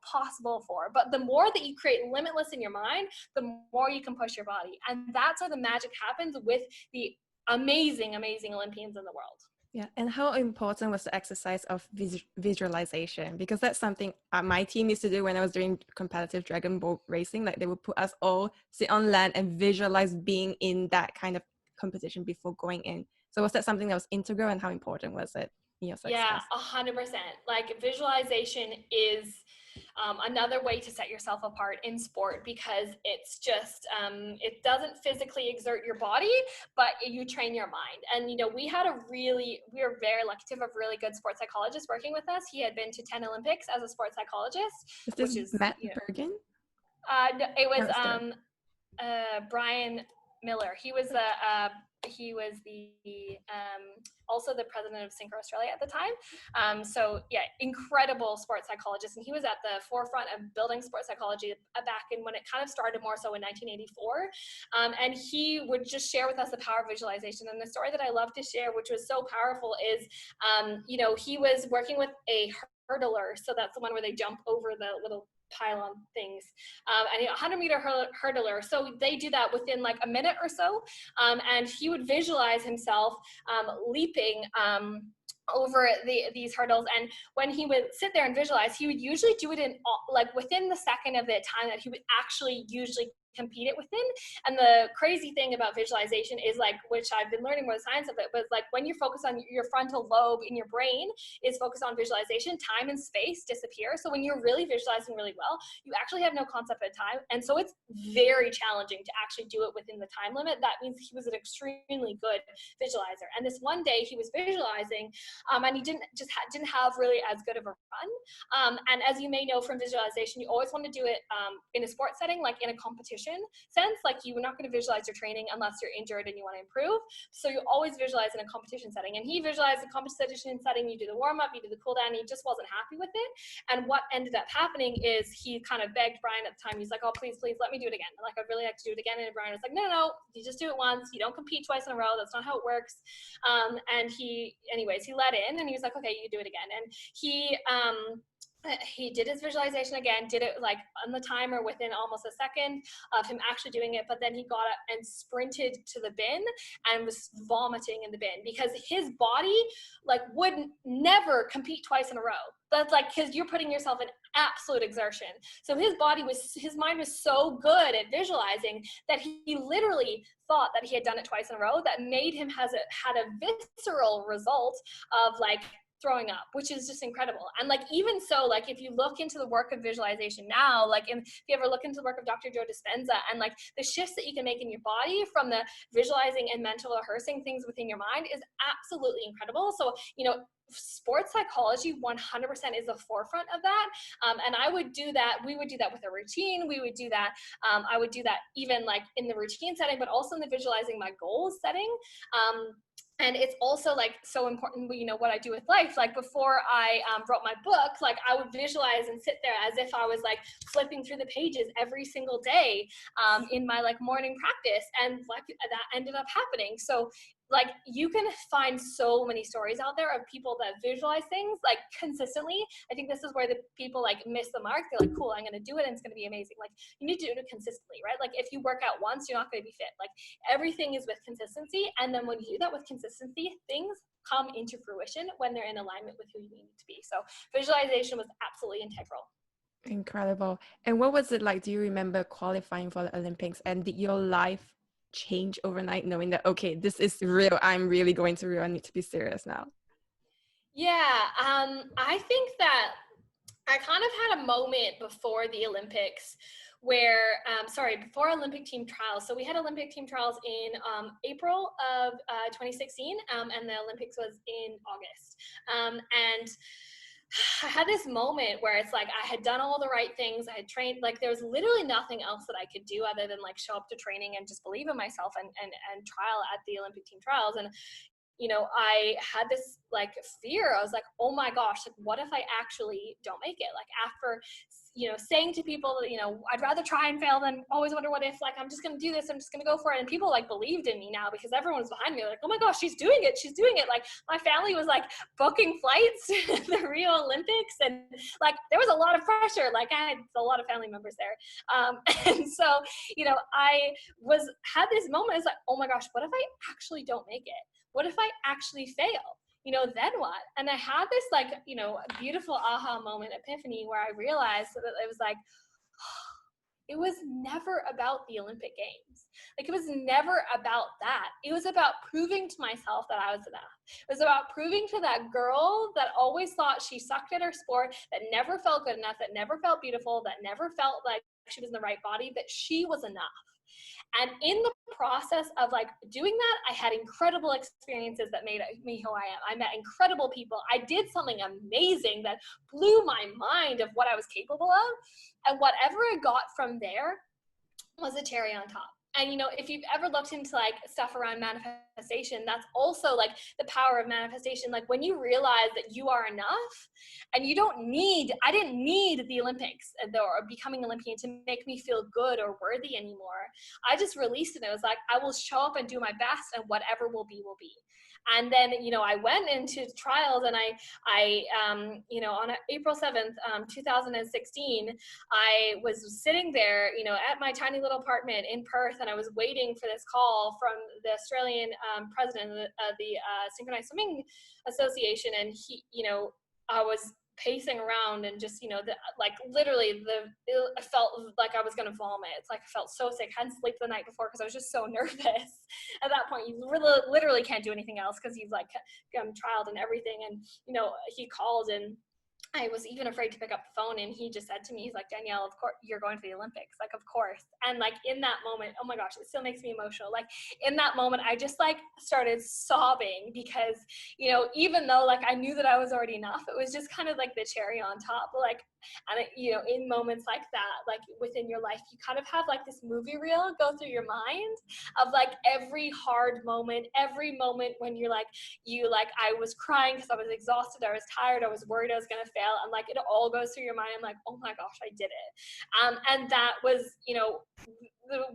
possible for. But the more that you create limitless in your mind, the more you can push your body. And that's where the magic happens with the amazing, amazing Olympians in the world. Yeah. And how important was the exercise of visualization? Because that's something my team used to do when I was doing competitive dragon boat racing. Like they would put us all sit on land and visualize being in that kind of competition before going in. So was that something that was integral, and how important was it in your success? Yeah, 100%. Like visualization is another way to set yourself apart in sport, because it's just, it doesn't physically exert your body, but you train your mind. And, we were very lucky to have a really good sports psychologist working with us. He had been to 10 Olympics as a sports psychologist. Is this Matt Bergen? No, it was Brian. Miller. He was also the president of Synchro Australia at the time. So yeah, incredible sports psychologist, and he was at the forefront of building sports psychology back in when it kind of started more so in 1984. And he would just share with us the power of visualization. And the story that I love to share, which was so powerful, is he was working with a hurdler. So that's the one where they jump over the little pylon things, and 100-meter hurdler. So they do that within like a minute or so, and he would visualize himself leaping over these hurdles. And when he would sit there and visualize, he would usually do it in like within the second of the time that he would actually usually compete it within. And the crazy thing about visualization is, like, which I've been learning more the science of it, but like when you're focused on your frontal lobe in your brain is focused on visualization, time and space disappear. So when you're really visualizing really well, you actually have no concept of time. And so it's very challenging to actually do it within the time limit. That means he was an extremely good visualizer. And this one day he was visualizing, and he didn't have really as good of a run. And as you may know from visualization, you always want to do it in a sports setting, like in a competition sense. Like, you're not going to visualize your training unless you're injured and you want to improve. So you always visualize in a competition setting. And he visualized the competition setting. You do the warm up, you do the cool down. He just wasn't happy with it. And what ended up happening is he kind of begged Brian at the time. He's like, "Oh, please, let me do it again. Like, I'd really like to do it again." And Brian was like, "No, you just do it once. You don't compete twice in a row. That's not how it works." And he let in, and he was like, "Okay, you do it again." And he did his visualization again, did it like on the timer within almost a second of him actually doing it. But then he got up and sprinted to the bin and was vomiting in the bin because his body like would never compete twice in a row. That's like, because you're putting yourself in absolute exertion. So his mind was so good at visualizing that he literally thought that he had done it twice in a row. That made him had a visceral result of like throwing up, which is just incredible. And like, even so, like, if you look into the work of visualization now, like if you ever look into the work of Dr. Joe Dispenza and like the shifts that you can make in your body from the visualizing and mental rehearsing things within your mind is absolutely incredible. So, sports psychology 100% is the forefront of that. And I would do that. We would do that with a routine. We would do that. I would do that even like in the routine setting, but also in the visualizing my goals setting. And it's also like so important, what I do with life. Like before I wrote my book, like I would visualize and sit there as if I was like flipping through the pages every single day in my like morning practice. And like that ended up happening. So like you can find so many stories out there of people that visualize things like consistently. I think this is where the people like miss the mark. They're like, cool, I'm going to do it and it's going to be amazing. Like you need to do it consistently, right? Like if you work out once, you're not going to be fit. Like everything is with consistency. And then when you do that with consistency, things come into fruition when they're in alignment with who you need to be. So visualization was absolutely integral. Incredible. And what was it like? Do you remember qualifying for the Olympics, and did your life change overnight knowing that, okay, this is real, I'm really going to Rio, I need to be serious now? Yeah, I think that I kind of had a moment before the Olympics where, before Olympic team trials. So we had Olympic team trials in April of 2016, and the Olympics was in August. And I had this moment where it's like I had done all the right things. I had trained, like there was literally nothing else that I could do other than like show up to training and just believe in myself and trial at the Olympic team trials. And I had this like fear. I was like, oh my gosh, like what if I actually don't make it? Like after, saying to people that, I'd rather try and fail than always wonder what if, like, I'm just going to do this. I'm just going to go for it. And people like believed in me now because everyone was behind me. Like, oh my gosh, she's doing it. She's doing it. Like my family was like booking flights to the Rio Olympics. And like, there was a lot of pressure. Like I had a lot of family members there. And so, I had this moment. It's like, oh my gosh, what if I actually don't make it? What if I actually fail? Then what? And I had this like, beautiful aha moment, epiphany, where I realized that it was like, it was never about the Olympic Games. Like it was never about that. It was about proving to myself that I was enough. It was about proving to that girl that always thought she sucked at her sport, that never felt good enough, that never felt beautiful, that never felt like she was in the right body, that she was enough. And in the process of like doing that, I had incredible experiences that made me who I am. I met incredible people. I did something amazing that blew my mind of what I was capable of. And whatever I got from there was a cherry on top. And, if you've ever looked into like stuff around manifestation, that's also like the power of manifestation. Like when you realize that you are enough and I didn't need the Olympics or becoming Olympian to make me feel good or worthy anymore. I just released it. It was like, I will show up and do my best, and whatever will be, will be. And then, I went into trials, and I on April 7th, 2016, I was sitting there, at my tiny little apartment in Perth, and I was waiting for this call from the Australian president of the Synchronized Swimming Association. And he, I was pacing around and just, literally I felt like I was going to vomit. It's like I felt so sick. I hadn't slept the night before because I was just so nervous. At that point, you literally can't do anything else because you've like trialed and everything. And, he called, and I was even afraid to pick up the phone, and he just said to me, he's like, Danielle, of course you're going to the Olympics. Like, of course. And like in that moment, oh my gosh, it still makes me emotional. Like in that moment, I just like started sobbing because, even though like I knew that I was already enough, it was just kind of like the cherry on top. Like, and in moments like that, like within your life, you kind of have like this movie reel go through your mind of like every hard moment, every moment when you're like, I was crying because I was exhausted, I was tired, I was worried I was going to fail. And like, it all goes through your mind. I'm like, oh my gosh, I did it. And that was,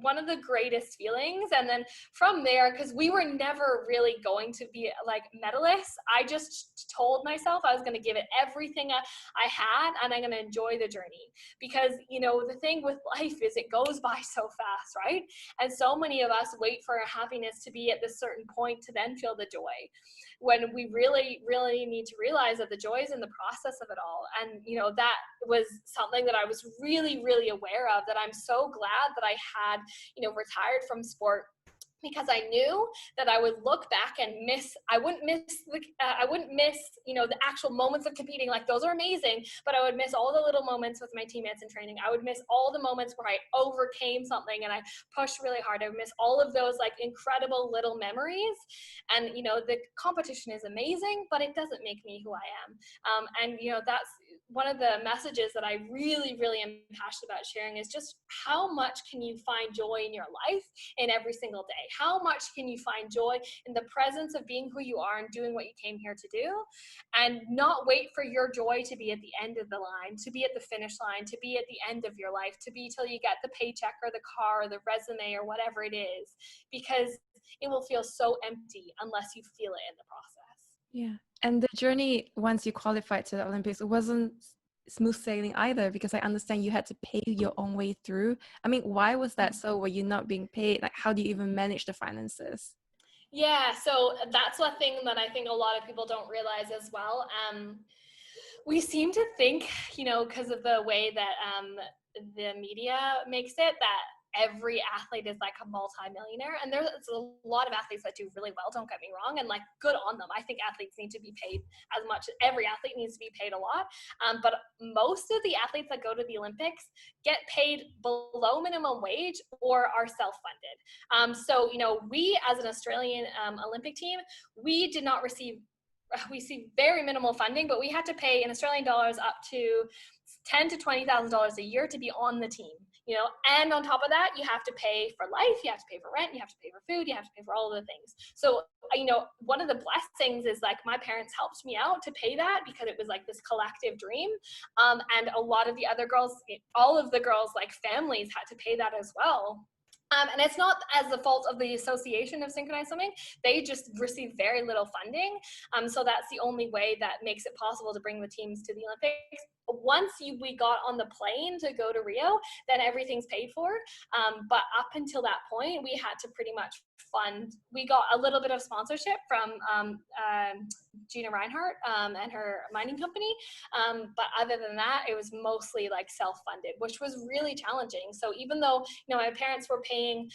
one of the greatest feelings. And then from there, because we were never really going to be like medalists, I just told myself I was going to give it everything I had, and I'm going to enjoy the journey. Because, the thing with life is it goes by so fast, right? And so many of us wait for our happiness to be at this certain point to then feel the joy, when we really, really need to realize that the joy is in the process of it all. And, that was something that I was really, really aware of, that I'm so glad that I had, retired from sport, because I knew that I would look back and I wouldn't miss, the actual moments of competing. Like those are amazing, but I would miss all the little moments with my teammates in training. I would miss all the moments where I overcame something and I pushed really hard. I would miss all of those like incredible little memories. And, the competition is amazing, but it doesn't make me who I am. And, that's one of the messages that I really, really am passionate about sharing, is just how much can you find joy in your life in every single day? How much can you find joy in the presence of being who you are and doing what you came here to do, and not wait for your joy to be at the end of the line, to be at the finish line, to be at the end of your life, to be till you get the paycheck or the car or the resume or whatever it is, because it will feel so empty unless you feel it in the process. Yeah. And the journey, once you qualified to the Olympics, it wasn't smooth sailing either, because I understand you had to pay your own way through. I mean, why was that so? Were you not being paid? Like, how do you even manage the finances? Yeah, so that's one thing that I think a lot of people don't realize as well. We seem to think, because of the way that the media makes it, that every athlete is like a multi-millionaire, and there's a lot of athletes that do really well, don't get me wrong, and like good on them. I think athletes need to be paid as much. Every athlete needs to be paid a lot, but most of the athletes that go to the Olympics get paid below minimum wage or are self-funded. So we as an Australian Olympic team, we did not receive very minimal funding, but we had to pay in Australian dollars up to $10,000 to $20,000 a year to be on the team. And on top of that, you have to pay for life, you have to pay for rent, you have to pay for food, you have to pay for all of the things. So, one of the blessings is like my parents helped me out to pay that, because it was like this collective dream. And a lot of the other girls, all of the girls' like families had to pay that as well. And it's not as the fault of the Association of Synchronized Swimming. They just receive very little funding. So that's the only way that makes it possible to bring the teams to the Olympics. Once we got on the plane to go to Rio, then everything's paid for. But up until that point, we had to pretty much fund. We got a little bit of sponsorship from Gina Reinhardt and her mining company. But other than that, it was mostly like self-funded, which was really challenging. So even though, my parents were paying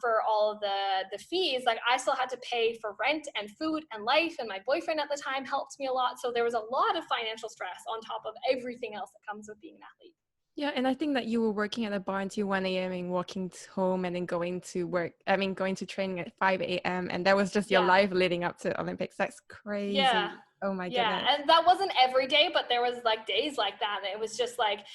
for all of the fees, like I still had to pay for rent and food and life. And my boyfriend at the time helped me a lot. So there was a lot of financial stress on top of everything else that comes with being an athlete. Yeah, and I think that you were working at a bar until 1 a.m. and walking home and then going to work, I mean, going to training at 5 a.m. And that was just your Yeah. life leading up to Olympics. That's Yeah. crazy. Oh my Yeah. goodness. And that wasn't every day, but there was like days like that. And it was just like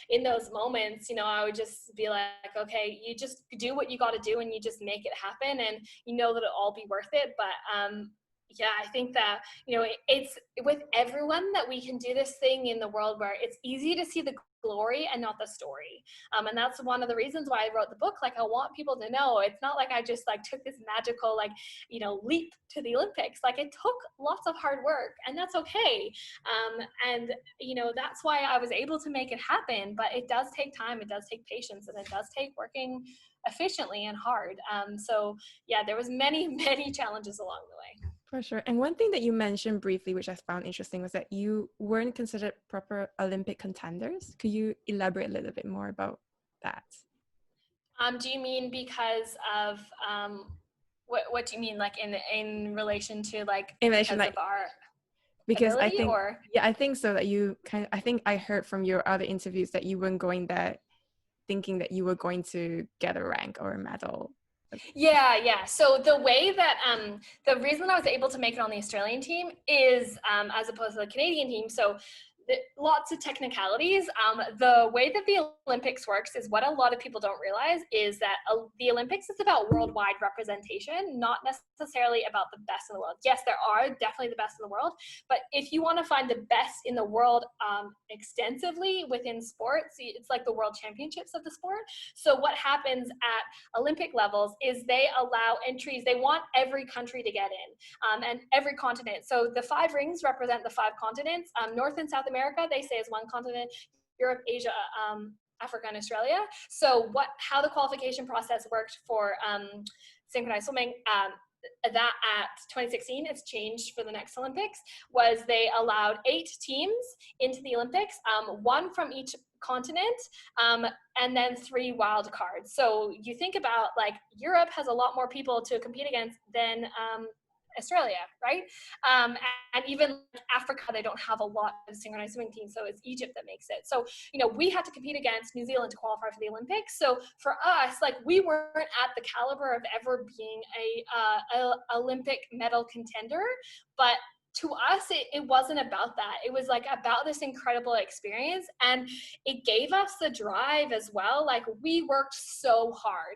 in those moments, you know, I would just be like, okay, you just do what you got to do and you just make it happen. And you know that it'll all be worth it. But, yeah, I think that, you know, it's with everyone that we can do this thing in the world where it's easy to see the glory and not the story. And that's one of the reasons why I wrote the book. Like, I want people to know it's not like I just like took this magical, like, you know, leap to the Olympics. Like, it took lots of hard work, and that's okay. And, you know, that's why I was able to make it happen. But it does take time, it does take patience, and it does take working efficiently and hard. So yeah, there was many, many challenges along the way. For sure. And one thing that you mentioned briefly, which I found interesting, was that you weren't considered proper Olympic contenders. Could you elaborate a little bit more about that? Do you mean because of what do you mean, like in relation to like In relation, because like, of our because I ability, think, or? yeah, I think so that you kind of, I think I heard from your other interviews that you weren't going there thinking that you were going to get a rank or a medal. Yeah. So the way that the reason I was able to make it on the Australian team is as opposed to the Canadian team. So lots of technicalities. The way that the Olympics works is what a lot of people don't realize is that the Olympics is about worldwide representation, not necessarily about the best in the world. Yes, there are definitely the best in the world, but if you want to find the best in the world extensively within sports, it's like the world championships of the sport. So what happens at Olympic levels is they allow entries. They want every country to get in, and every continent. So the 5 rings represent the 5 continents. North and South America, they say, is one continent. Europe, Asia, Africa, and Australia. So how the qualification process worked for synchronized swimming, that at 2016, it's changed for the next Olympics, was they allowed 8 teams into the Olympics, 1 from each continent, and then 3 wild cards. So you think about, like, Europe has a lot more people to compete against than Australia, right? And even Africa, they don't have a lot of synchronized swimming teams, so it's Egypt that makes it. So, you know, we had to compete against New Zealand to qualify for the Olympics. So for us, like, we weren't at the caliber of ever being a Olympic medal contender, but to us, it wasn't about that. It was like about this incredible experience, and it gave us the drive as well. Like, we worked so hard,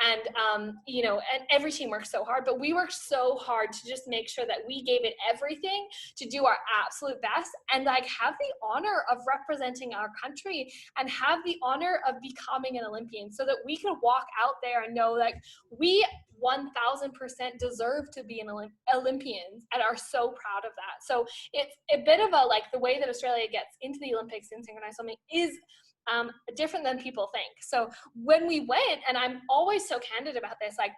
and you know, and every team works so hard, but we worked so hard to just make sure that we gave it everything to do our absolute best, and like have the honor of representing our country and have the honor of becoming an Olympian, so that we could walk out there and know, like, we 1000% deserve to be an Olympians and are so proud of that. So it's a bit of a, like, the way that Australia gets into the Olympics in synchronized swimming is different than people think. So when we went, and I'm always so candid about this, like,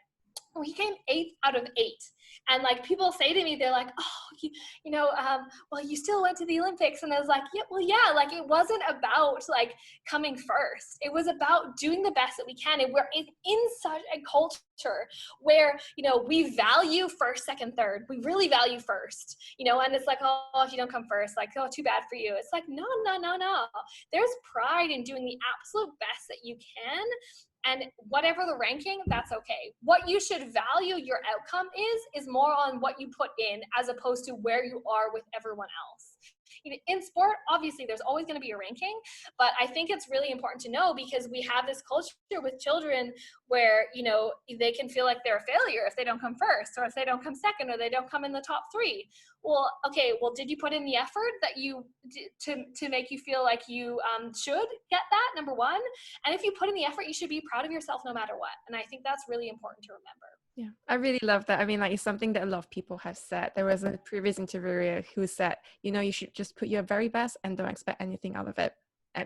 we came 8th out of 8. And like, people say to me, they're like, oh, you know, well, you still went to the Olympics. And I was like, yeah, well, yeah, like, it wasn't about like coming first. It was about doing the best that we can. And we're in such a culture where, you know, we value first, second, third. We really value first, you know, and it's like, oh, if you don't come first, like, oh, too bad for you. It's like, no. There's pride in doing the absolute best that you can. And whatever the ranking, that's okay. What you should value your outcome is more on what you put in, as opposed to where you are with everyone else. In sport, obviously, there's always going to be a ranking, but I think it's really important to know, because we have this culture with children where, you know, they can feel like they're a failure if they don't come first, or if they don't come second, or they don't come in the top 3. Well, okay, well, did you put in the effort that you to make you feel like you should get that, number 1? And if you put in the effort, you should be proud of yourself no matter what. And I think that's really important to remember. Yeah, I really love that. I mean, like, it's something that a lot of people have said. There was a previous interviewer who said, you know, you should just put your very best and don't expect anything out of it,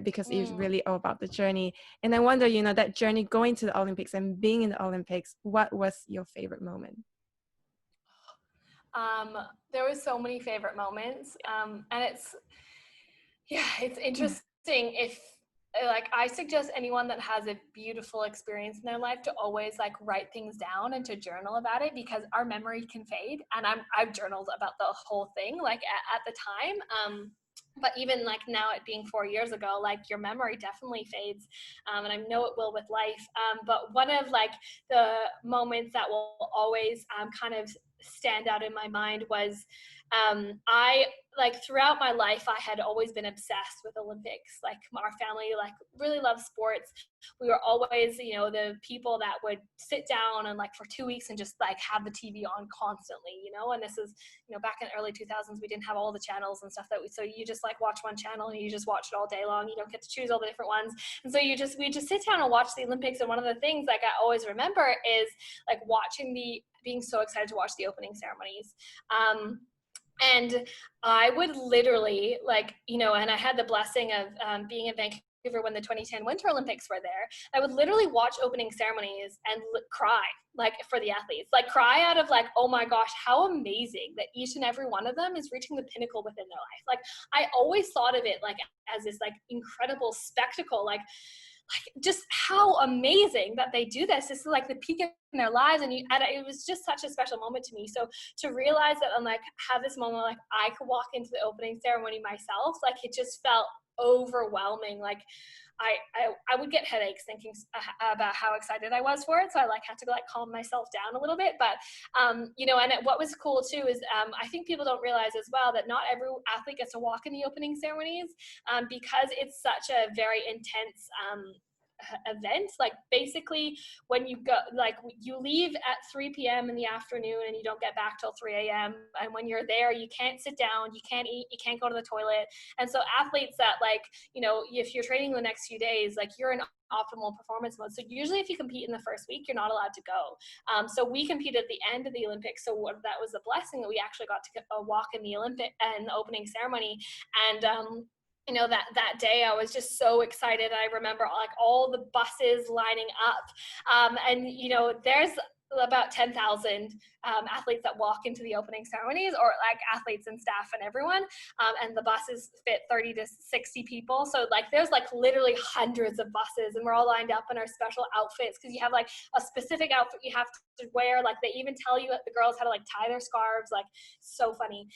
because it's really all about the journey. And I wonder, you know, that journey going to the Olympics and being in the Olympics, what was your favorite moment? There was so many favorite moments, and it's interesting. If, like, I suggest anyone that has a beautiful experience in their life to always, like, write things down and to journal about it, because our memory can fade. And I've journaled about the whole thing, like, at the time. But even like now, it being 4 years ago, like your memory definitely fades, and I know it will with life. But one of like the moments that will always kind of stand out in my mind was I like throughout my life I had always been obsessed with Olympics. Like our family like really loved sports. We were always, you know, the people that would sit down and like for 2 weeks and just like have the TV on constantly, you know. And this is, you know, back in the early 2000s, we didn't have all the channels and stuff so you just like watch one channel and you just watch it all day long. You don't get to choose all the different ones. And so we just sit down and watch the Olympics. And one of the things like I always remember is like being so excited to watch the opening ceremonies. And I would literally like, you know, and I had the blessing of being in Vancouver when the 2010 Winter Olympics were there. I would literally watch opening ceremonies and cry, like for the athletes, like cry out of like, oh my gosh, how amazing that each and every one of them is reaching the pinnacle within their life. Like I always thought of it like as this like incredible spectacle, like just how amazing that they do this. This is like the peak in their lives, and it was just such a special moment to me. So to realize that I'm like have this moment like I could walk into the opening ceremony myself, like it just felt overwhelming. Like I would get headaches thinking about how excited I was for it. So I like had to like calm myself down a little bit. But you know, and what was cool too is I think people don't realize as well that not every athlete gets to walk in the opening ceremonies because it's such a very intense event. Like basically when you go, like you leave at 3 p.m. in the afternoon and you don't get back till 3 a.m. And when you're there, you can't sit down, you can't eat, you can't go to the toilet. And so athletes that like, you know, if you're training the next few days, like you're in optimal performance mode. So usually if you compete in the first week, you're not allowed to go. So we competed at the end of the Olympics. So that was a blessing that we actually got to walk in the the opening ceremony. And you know, that day I was just so excited. I remember like all the buses lining up, and you know, there's about 10,000 athletes that walk into the opening ceremonies, or like athletes and staff and everyone, and the buses fit 30 to 60 people. So like there's like literally hundreds of buses, and we're all lined up in our special outfits because you have like a specific outfit you have to wear. Like they even tell you the girls how to like tie their scarves, like so funny.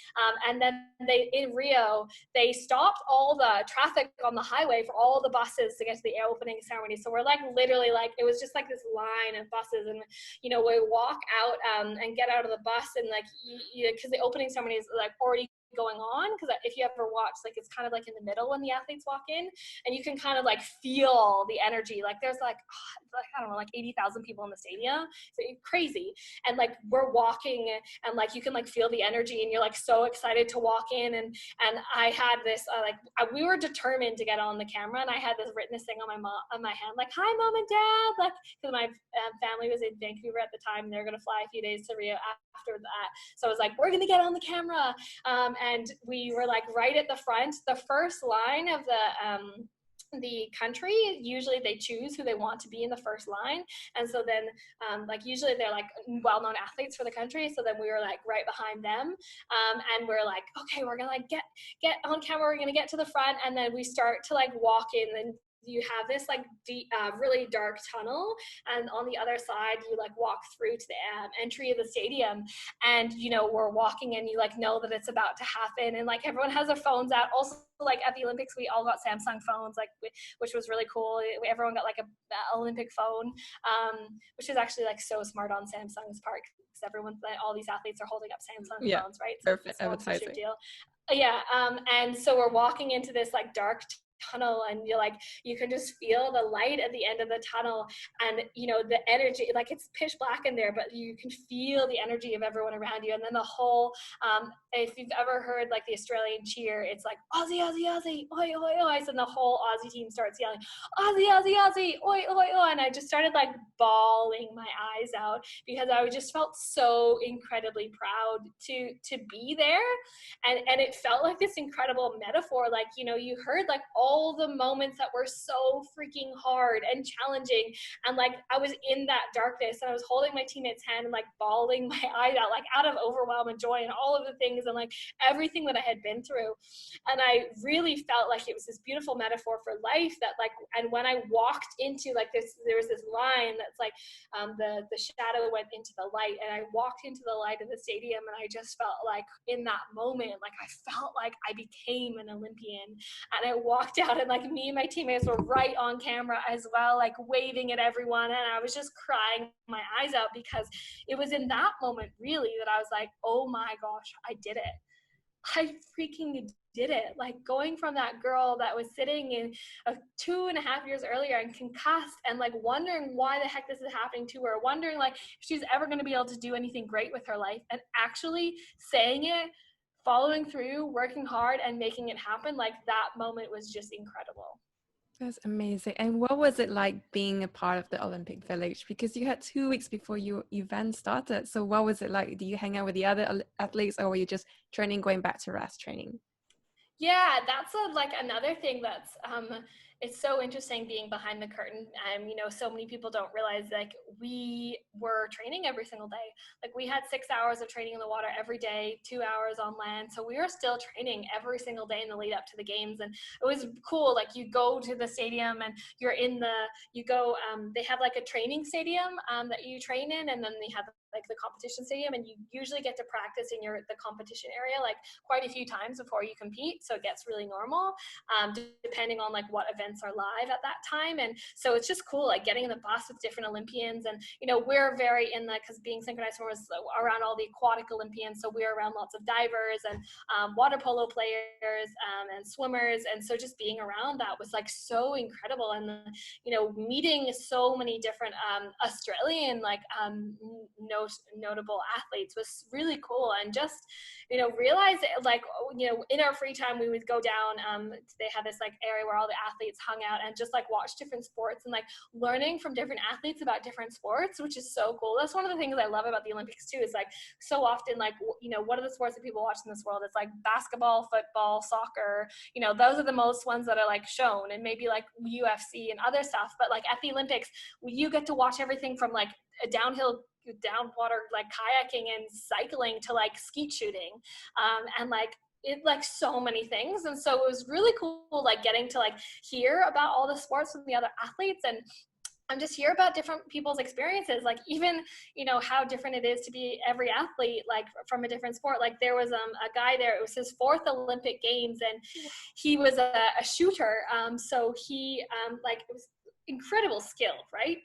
And then in Rio, they stopped all the traffic on the highway for all the buses to get to the opening ceremony. So we're like literally like, it was just like this line of buses, and you know, we walk out and get out of the bus, and like because the opening ceremony is like already going on, because if you ever watch, like it's kind of like in the middle when the athletes walk in, and you can kind of like feel the energy. Like there's like I don't know, like 80,000 people in the stadium, so it's crazy. And like we're walking, and like you can like feel the energy, and you're like so excited to walk in. And I had this we were determined to get on the camera, and I had this written thing on my hand, like, hi mom and dad, like because my family was in Vancouver at the time, and they're gonna fly a few days to Rio after that. So I was like, we're gonna get on the camera. And we were like right at the front, the first line of the country. Usually they choose who they want to be in the first line, and so then like usually they're like well-known athletes for the country, so then we were like right behind them, and we're like, okay, we're gonna like get on camera, we're gonna get to the front, and then we start to like walk in, and you have this like deep, really dark tunnel, and on the other side you like walk through to the entry of the stadium, and you know, we're walking, and you like know that it's about to happen, and like everyone has their phones out. Also, like at the Olympics, we all got Samsung phones, like which was really cool. Everyone got like a Olympic phone, which is actually like so smart on Samsung's part, because all these athletes are holding up Samsung phones, right? So Perfect advertising. deal. Yeah, and so we're walking into this like dark tunnel, and you're like, you can just feel the light at the end of the tunnel, and you know, the energy, like it's pitch black in there, but you can feel the energy of everyone around you. And then the whole if you've ever heard like the Australian cheer, it's like Aussie, Aussie, Aussie, oi, oi, oi, and the whole Aussie team starts yelling Aussie, Aussie, Aussie, oi, oi, oi, and I just started like bawling my eyes out, because I just felt so incredibly proud to be there. And it felt like this incredible metaphor. Like, you know, you heard like all all the moments that were so freaking hard and challenging. And like, I was in that darkness and I was holding my teammate's hand and like bawling my eyes out, like out of overwhelm and joy and all of the things and like everything that I had been through. And I really felt like it was this beautiful metaphor for life that like, and when I walked into like this, there was this line that's like, the shadow went into the light, and I walked into the light of the stadium, and I just felt like in that moment, like I felt like I became an Olympian. And I walked out, and like me and my teammates were right on camera as well, like waving at everyone, and I was just crying my eyes out, because it was in that moment really that I was like, oh my gosh, I did it. I freaking did it. Like going from that girl that was sitting in 2.5 years earlier and concussed and like wondering why the heck this is happening to her, wondering like if she's ever going to be able to do anything great with her life, and actually saying it, following through, working hard and making it happen. Like that moment was just incredible. That's amazing. And what was it like being a part of the Olympic Village? Because you had 2 weeks before your event started. So what was it like? Do you hang out with the other athletes, or were you just training, going back to rest training? Yeah, that's like another thing that's it's so interesting being behind the curtain. You know, so many people don't realize like we were training every single day. Like we had 6 hours of training in the water every day, 2 hours on land. So we were still training every single day in the lead up to the games. And it was cool. Like you go to the stadium and you're in the, you go, they have like a training stadium that you train in, and then they have like the competition stadium, and you usually get to practice in the competition area like quite a few times before you compete, so it gets really normal depending on like what events are live at that time. And so it's just cool like getting in the bus with different Olympians. And you know, we're very in the, because being Synchronized was around all the aquatic Olympians, so we're around lots of divers and water polo players and swimmers, and so just being around that was like so incredible. And you know, meeting so many different Australian like notable athletes was really cool. And just, you know, realize like, you know, in our free time we would go down, they had this like area where all the athletes hung out and just like watch different sports and like learning from different athletes about different sports, which is so cool. That's one of the things I love about the Olympics too, is like so often like, you know, what are the sports that people watch in this world? It's like basketball, football, soccer, you know, those are the most ones that are like shown, and maybe like UFC and other stuff. But like at the Olympics, you get to watch everything from like a downhill, down water, like kayaking and cycling, to like skeet shooting, and like it, like so many things. And so it was really cool like getting to like hear about all the sports from the other athletes, and just hear about different people's experiences, like even, you know, how different it is to be every athlete like from a different sport. Like there was a guy there, it was his 4th Olympic Games, and he was a shooter, so he like, it was incredible skill, right?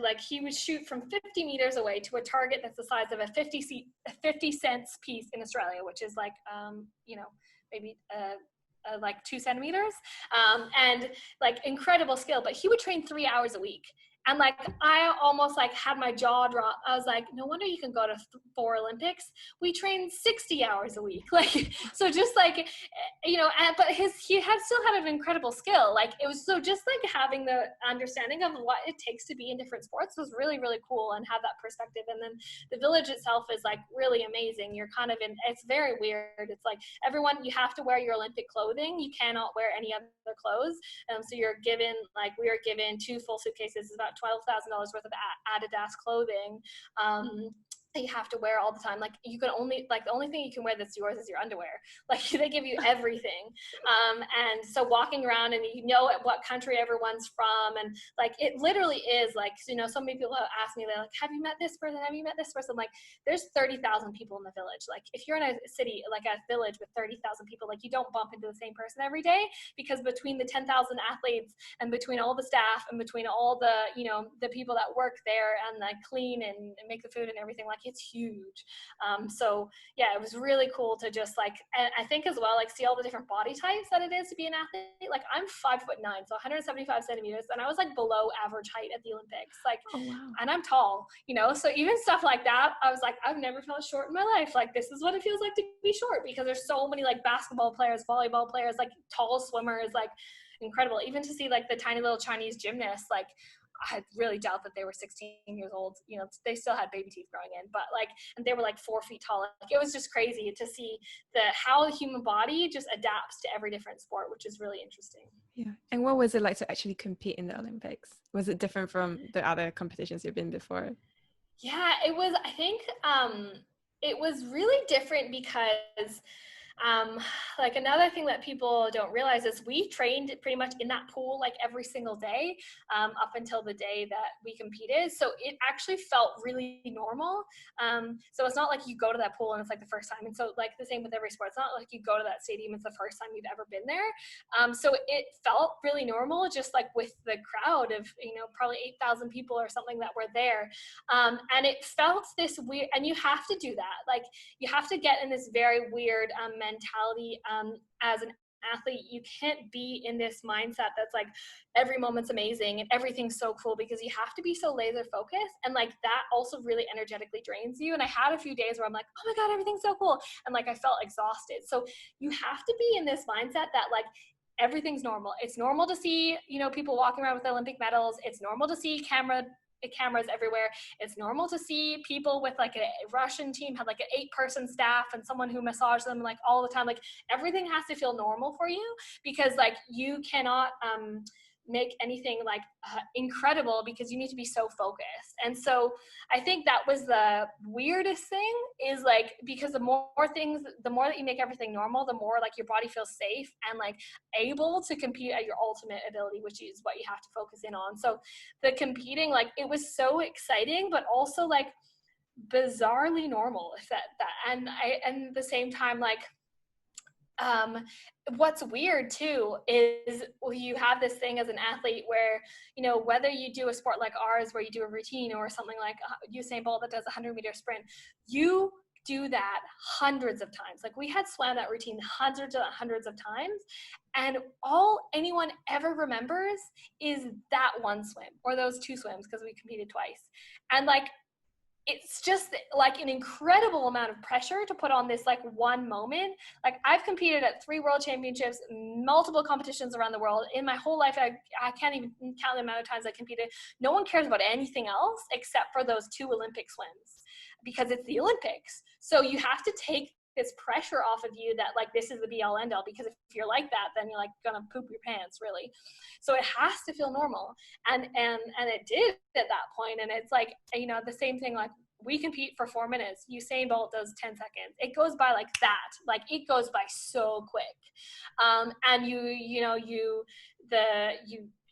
Like he would shoot from 50 meters away to a target that's the size of a 50 cents piece in Australia, which is like, you know, maybe like 2 centimeters, and like incredible skill. But he would train 3 hours a week. And like, I almost like had my jaw drop. I was like, no wonder you can go to 4 Olympics. We train 60 hours a week. Like, so just like, you know, but he still had an incredible skill. Like it was, so just like having the understanding of what it takes to be in different sports was really, really cool, and have that perspective. And then the village itself is like really amazing. You're kind of in, it's very weird. It's like everyone, you have to wear your Olympic clothing. You cannot wear any other clothes. So you're given, like we were given 2 full suitcases, about $12,000 worth of Adidas clothing. That you have to wear all the time. Like you can only, like the only thing you can wear that's yours is your underwear. Like they give you everything. And so walking around, and you know what country everyone's from, and like it literally is like, you know, so many people ask me, they're like, have you met this person? Have you met this person? Like there's 30,000 people in the village. Like if you're in a city, like a village with 30,000 people, like you don't bump into the same person every day, because between the 10,000 athletes and between all the staff and between all the, you know, the people that work there and like clean and make the food and everything, like it's huge. So yeah, it was really cool to just like, and I think as well, like see all the different body types that it is to be an athlete. Like I'm 5'9", so 175 centimeters, and I was like below average height at the Olympics. Like, Oh, wow. and I'm tall, you know, so even stuff like that, I was like, I've never felt short in my life. Like this is what it feels like to be short, because there's so many like basketball players, volleyball players, like tall swimmers, like incredible. Even to see like the tiny little Chinese gymnasts, like I really doubt that they were 16 years old. You know, they still had baby teeth growing in, but like, and they were like 4 feet tall. Like, it was just crazy to see how the human body just adapts to every different sport, which is really interesting. Yeah. And what was it like to actually compete in the Olympics? Was it different from the other competitions you've been before? Yeah, it was, I think, it was really different because like another thing that people don't realize is we trained pretty much in that pool like every single day up until the day that we competed. So it actually felt really normal. So it's not like you go to that pool and it's like the first time. And so like the same with every sport. It's not like you go to that stadium, it's the first time you've ever been there. So it felt really normal, just like with the crowd of, you know, probably 8,000 people or something that were there. And it felt this weird, and you have to do that. Like you have to get in this very weird mentality as an athlete. You can't be in this mindset that's like every moment's amazing and everything's so cool, because you have to be so laser focused, and like that also really energetically drains you. And I had a few days where I'm like, oh my god, everything's so cool, and like I felt exhausted. So you have to be in this mindset that like everything's normal. It's normal to see, you know, people walking around with Olympic medals. It's normal to see cameras everywhere. It's normal to see people with like a Russian team have like an 8-person staff and someone who massages them like all the time. Like everything has to feel normal for you, because like you cannot make anything like incredible, because you need to be so focused. And so I think that was the weirdest thing, is like, because the more that you make everything normal, the more like your body feels safe and like able to compete at your ultimate ability, which is what you have to focus in on. So the competing, like it was so exciting, but also like bizarrely normal, if that and at the same time, like what's weird too is you have this thing as an athlete where, you know, whether you do a sport like ours where you do a routine, or something like Usain Bolt that does a 100-meter sprint, you do that hundreds of times. Like we had swam that routine hundreds of times, and all anyone ever remembers is that one swim or those 2 swims, because we competed twice. And like it's just like an incredible amount of pressure to put on this like one moment. Like I've competed at 3 world championships, multiple competitions around the world. In my whole life, I can't even count the amount of times I competed. No one cares about anything else except for those 2 Olympic swims, because it's the Olympics. So you have to take this pressure off of you that like this is the be all end all, because if you're like that, then you're like gonna poop your pants, really. So it has to feel normal, and it did at that point. And it's like, you know, the same thing, like we compete for 4 minutes, Usain Bolt does 10 seconds. It goes by like that, like it goes by so quick. And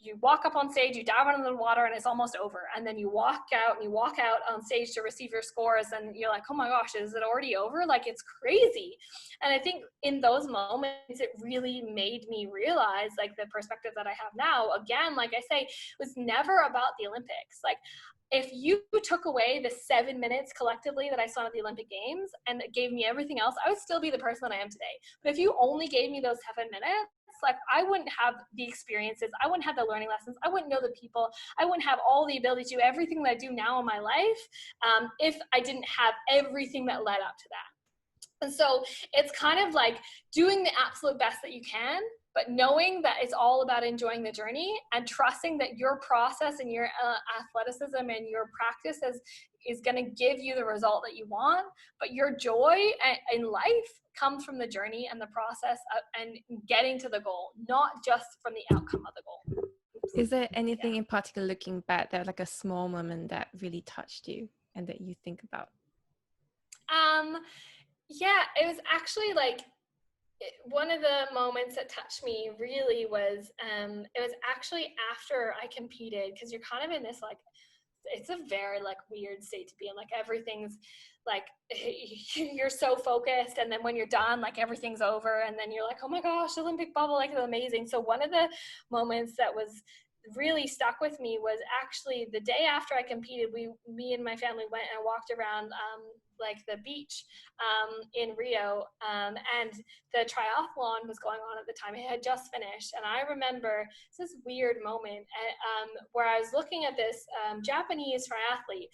you walk up on stage, you dive into the water, and it's almost over. And then you walk out on stage to receive your scores, and you're like, oh my gosh, is it already over? Like, it's crazy. And I think in those moments, it really made me realize like the perspective that I have now. Again, like I say, it was never about the Olympics. Like, if you took away the 7 minutes collectively that I saw at the Olympic Games and gave me everything else, I would still be the person that I am today. But if you only gave me those 7 minutes, like I wouldn't have the experiences, I wouldn't have the learning lessons, I wouldn't know the people, I wouldn't have all the ability to do everything that I do now in my life if I didn't have everything that led up to that. And so it's kind of like doing the absolute best that you can, but knowing that it's all about enjoying the journey and trusting that your process and your athleticism and your practice is going to give you the result that you want. But your joy in life comes from the journey and the process and getting to the goal, not just from the outcome of the goal. Is there anything in particular, looking back, that like a small moment that really touched you and that you think about? Yeah, it was actually like one of the moments that touched me really was it was actually after I competed, because you're kind of in this like, it's a very like weird state to be in. Like everything's like you're so focused, and then when you're done, like everything's over, and then you're like, oh my gosh, Olympic bubble, like it's amazing. So one of the moments that was really stuck with me was actually the day after I competed. Me and my family went and walked around like the beach in Rio, and the triathlon was going on at the time. It had just finished, and I remember this weird moment where I was looking at this Japanese triathlete,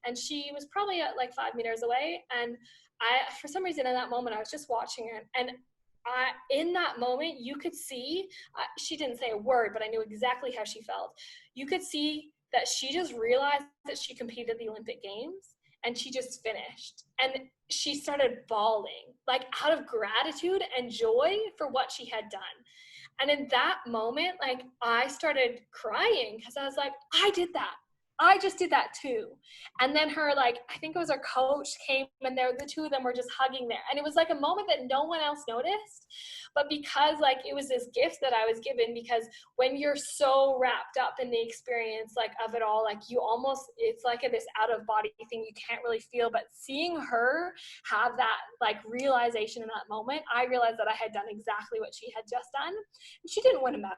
and she was probably at like 5 meters away, and I, for some reason in that moment, I was just watching her, and in that moment, you could see, she didn't say a word, but I knew exactly how she felt. You could see that she just realized that she competed at the Olympic Games and she just finished. And she started bawling, like out of gratitude and joy for what she had done. And in that moment, like I started crying because I was like, I did that. I just did that too. And then her, like, I think it was her coach came and the two of them were just hugging there. And it was like a moment that no one else noticed. But because like it was this gift that I was given, because when you're so wrapped up in the experience, like of it all, like you almost, it's like this out of body thing you can't really feel. But seeing her have that like realization in that moment, I realized that I had done exactly what she had just done. And she didn't win a medal.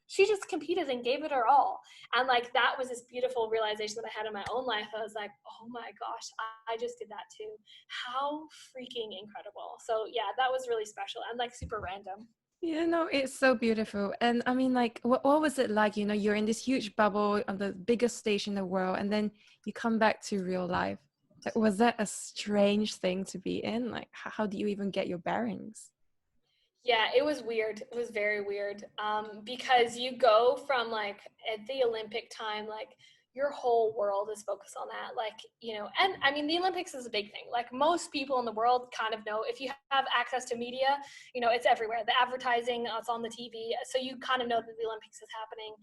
She just competed and gave it her all. And like, that was this beautiful realization that I had in my own life. I was like, oh my gosh, I just did that too. How freaking incredible. So yeah, that was really special and like super random. Yeah, no, it's so beautiful. And I mean, like, what was it like? You know, you're in this huge bubble on the biggest stage in the world, and then you come back to real life. Like, was that a strange thing to be in? Like, how do you even get your bearings? Yeah, it was weird. It was very weird. Because you go from like at the Olympic time, like your whole world is focused on that. Like, you know, and I mean, the Olympics is a big thing. Like most people in the world kind of know, if you have access to media, you know, it's everywhere. The advertising, it's on the TV. So you kind of know that the Olympics is happening.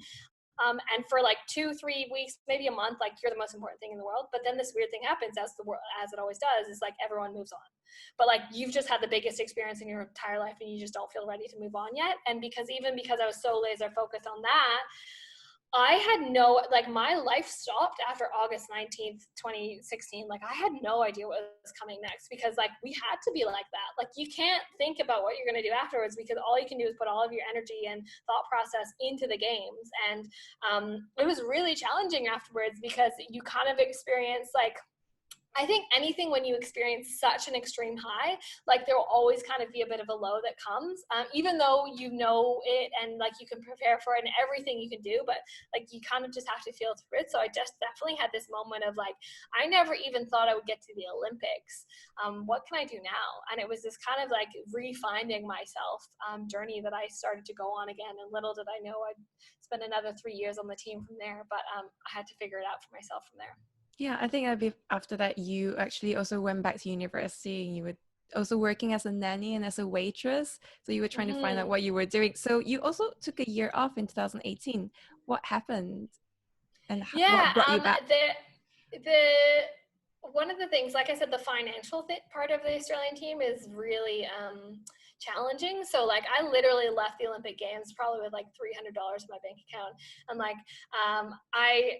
And for like 2-3 weeks, maybe a month, like you're the most important thing in the world. But then this weird thing happens, as the world, as it always does, is like everyone moves on. But like you've just had the biggest experience in your entire life, and you just don't feel ready to move on yet. And because I was so laser focused on that, I had no, like my life stopped after August 19th, 2016. Like I had no idea what was coming next, because like we had to be like that. Like you can't think about what you're going to do afterwards, because all you can do is put all of your energy and thought process into the games. And it was really challenging afterwards, because you kind of experience like, I think anything when you experience such an extreme high, like there will always kind of be a bit of a low that comes, even though you know it and like you can prepare for it and everything you can do, but like you kind of just have to feel through it. So I just definitely had this moment of like, I never even thought I would get to the Olympics. What can I do now? And it was this kind of like refinding myself journey that I started to go on again. And little did I know I'd spend another 3 years on the team from there, but I had to figure it out for myself from there. Yeah, I think after that, you actually also went back to university, and you were also working as a nanny and as a waitress. So you were trying to find out what you were doing. So you also took a year off in 2018. What happened, and Yeah, what brought you back? the one of the things, like I said, the financial part of the Australian team is really challenging. So like I literally left the Olympic Games probably with like $300 in my bank account. And like I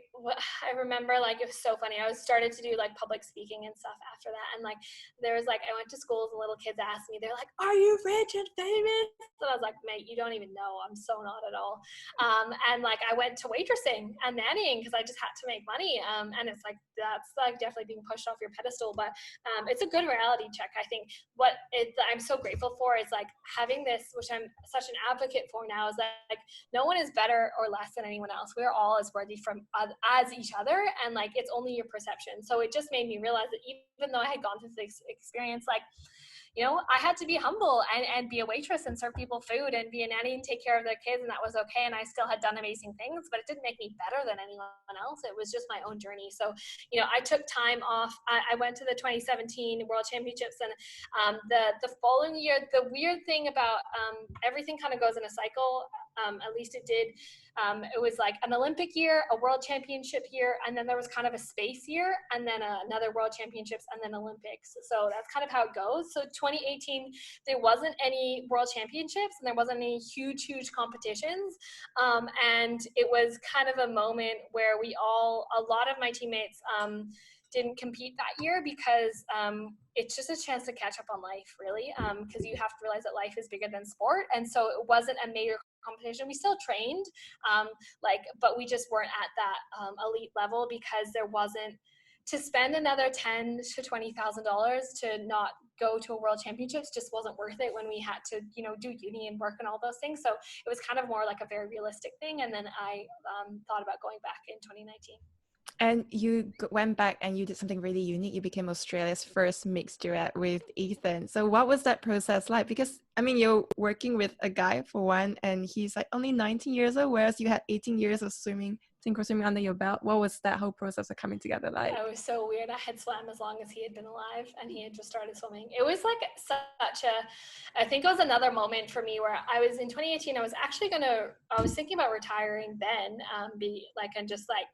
remember, like it was so funny. I started to do like public speaking and stuff after that. And like there was like, I went to schools and little kids asked me, they're like, "Are you rich and famous?" And I was like, "Mate, you don't even know. I'm so not at all." And like I went to waitressing and nannying because I just had to make money. And it's like, that's like definitely being pushed off your pedestal, but it's a good reality check. I think I'm so grateful for is like having this, which I'm such an advocate for now, is like no one is better or less than anyone else. We're all as worthy from as each other, and like it's only your perception. So it just made me realize that even though I had gone through this experience, like, you know, I had to be humble and be a waitress and serve people food and be a nanny and take care of their kids, and that was okay. And I still had done amazing things, but it didn't make me better than anyone else. It was just my own journey. So, you know, I took time off. I went to the 2017 World Championships, and the following year, the weird thing about everything kind of goes in a cycle. At least it did. It was like an Olympic year, a World Championship year, and then there was kind of a space year, and then another World Championships, and then Olympics. So that's kind of how it goes. So 2018, there wasn't any World Championships, and there wasn't any huge competitions. And it was kind of a moment where a lot of my teammates didn't compete that year because it's just a chance to catch up on life, really, because you have to realize that life is bigger than sport. And so it wasn't a major competition. We still trained, but we just weren't at that elite level, because there wasn't, to spend another $10,000 to $20,000 to not go to a World Championships just wasn't worth it when we had to, you know, do uni and work and all those things. So it was kind of more like a very realistic thing. And then I thought about going back in 2019. And you went back and you did something really unique. You became Australia's first mixed duet with Ethan. So what was that process like? Because, I mean, you're working with a guy for one, and he's like only 19 years old, whereas you had 18 years of swimming synchro swimming under your belt? What was that whole process of coming together like? It was so weird. I had swam as long as he had been alive, and he had just started swimming. It was like such a, I think it was another moment for me where I was in 2018. I was thinking about retiring then, and just like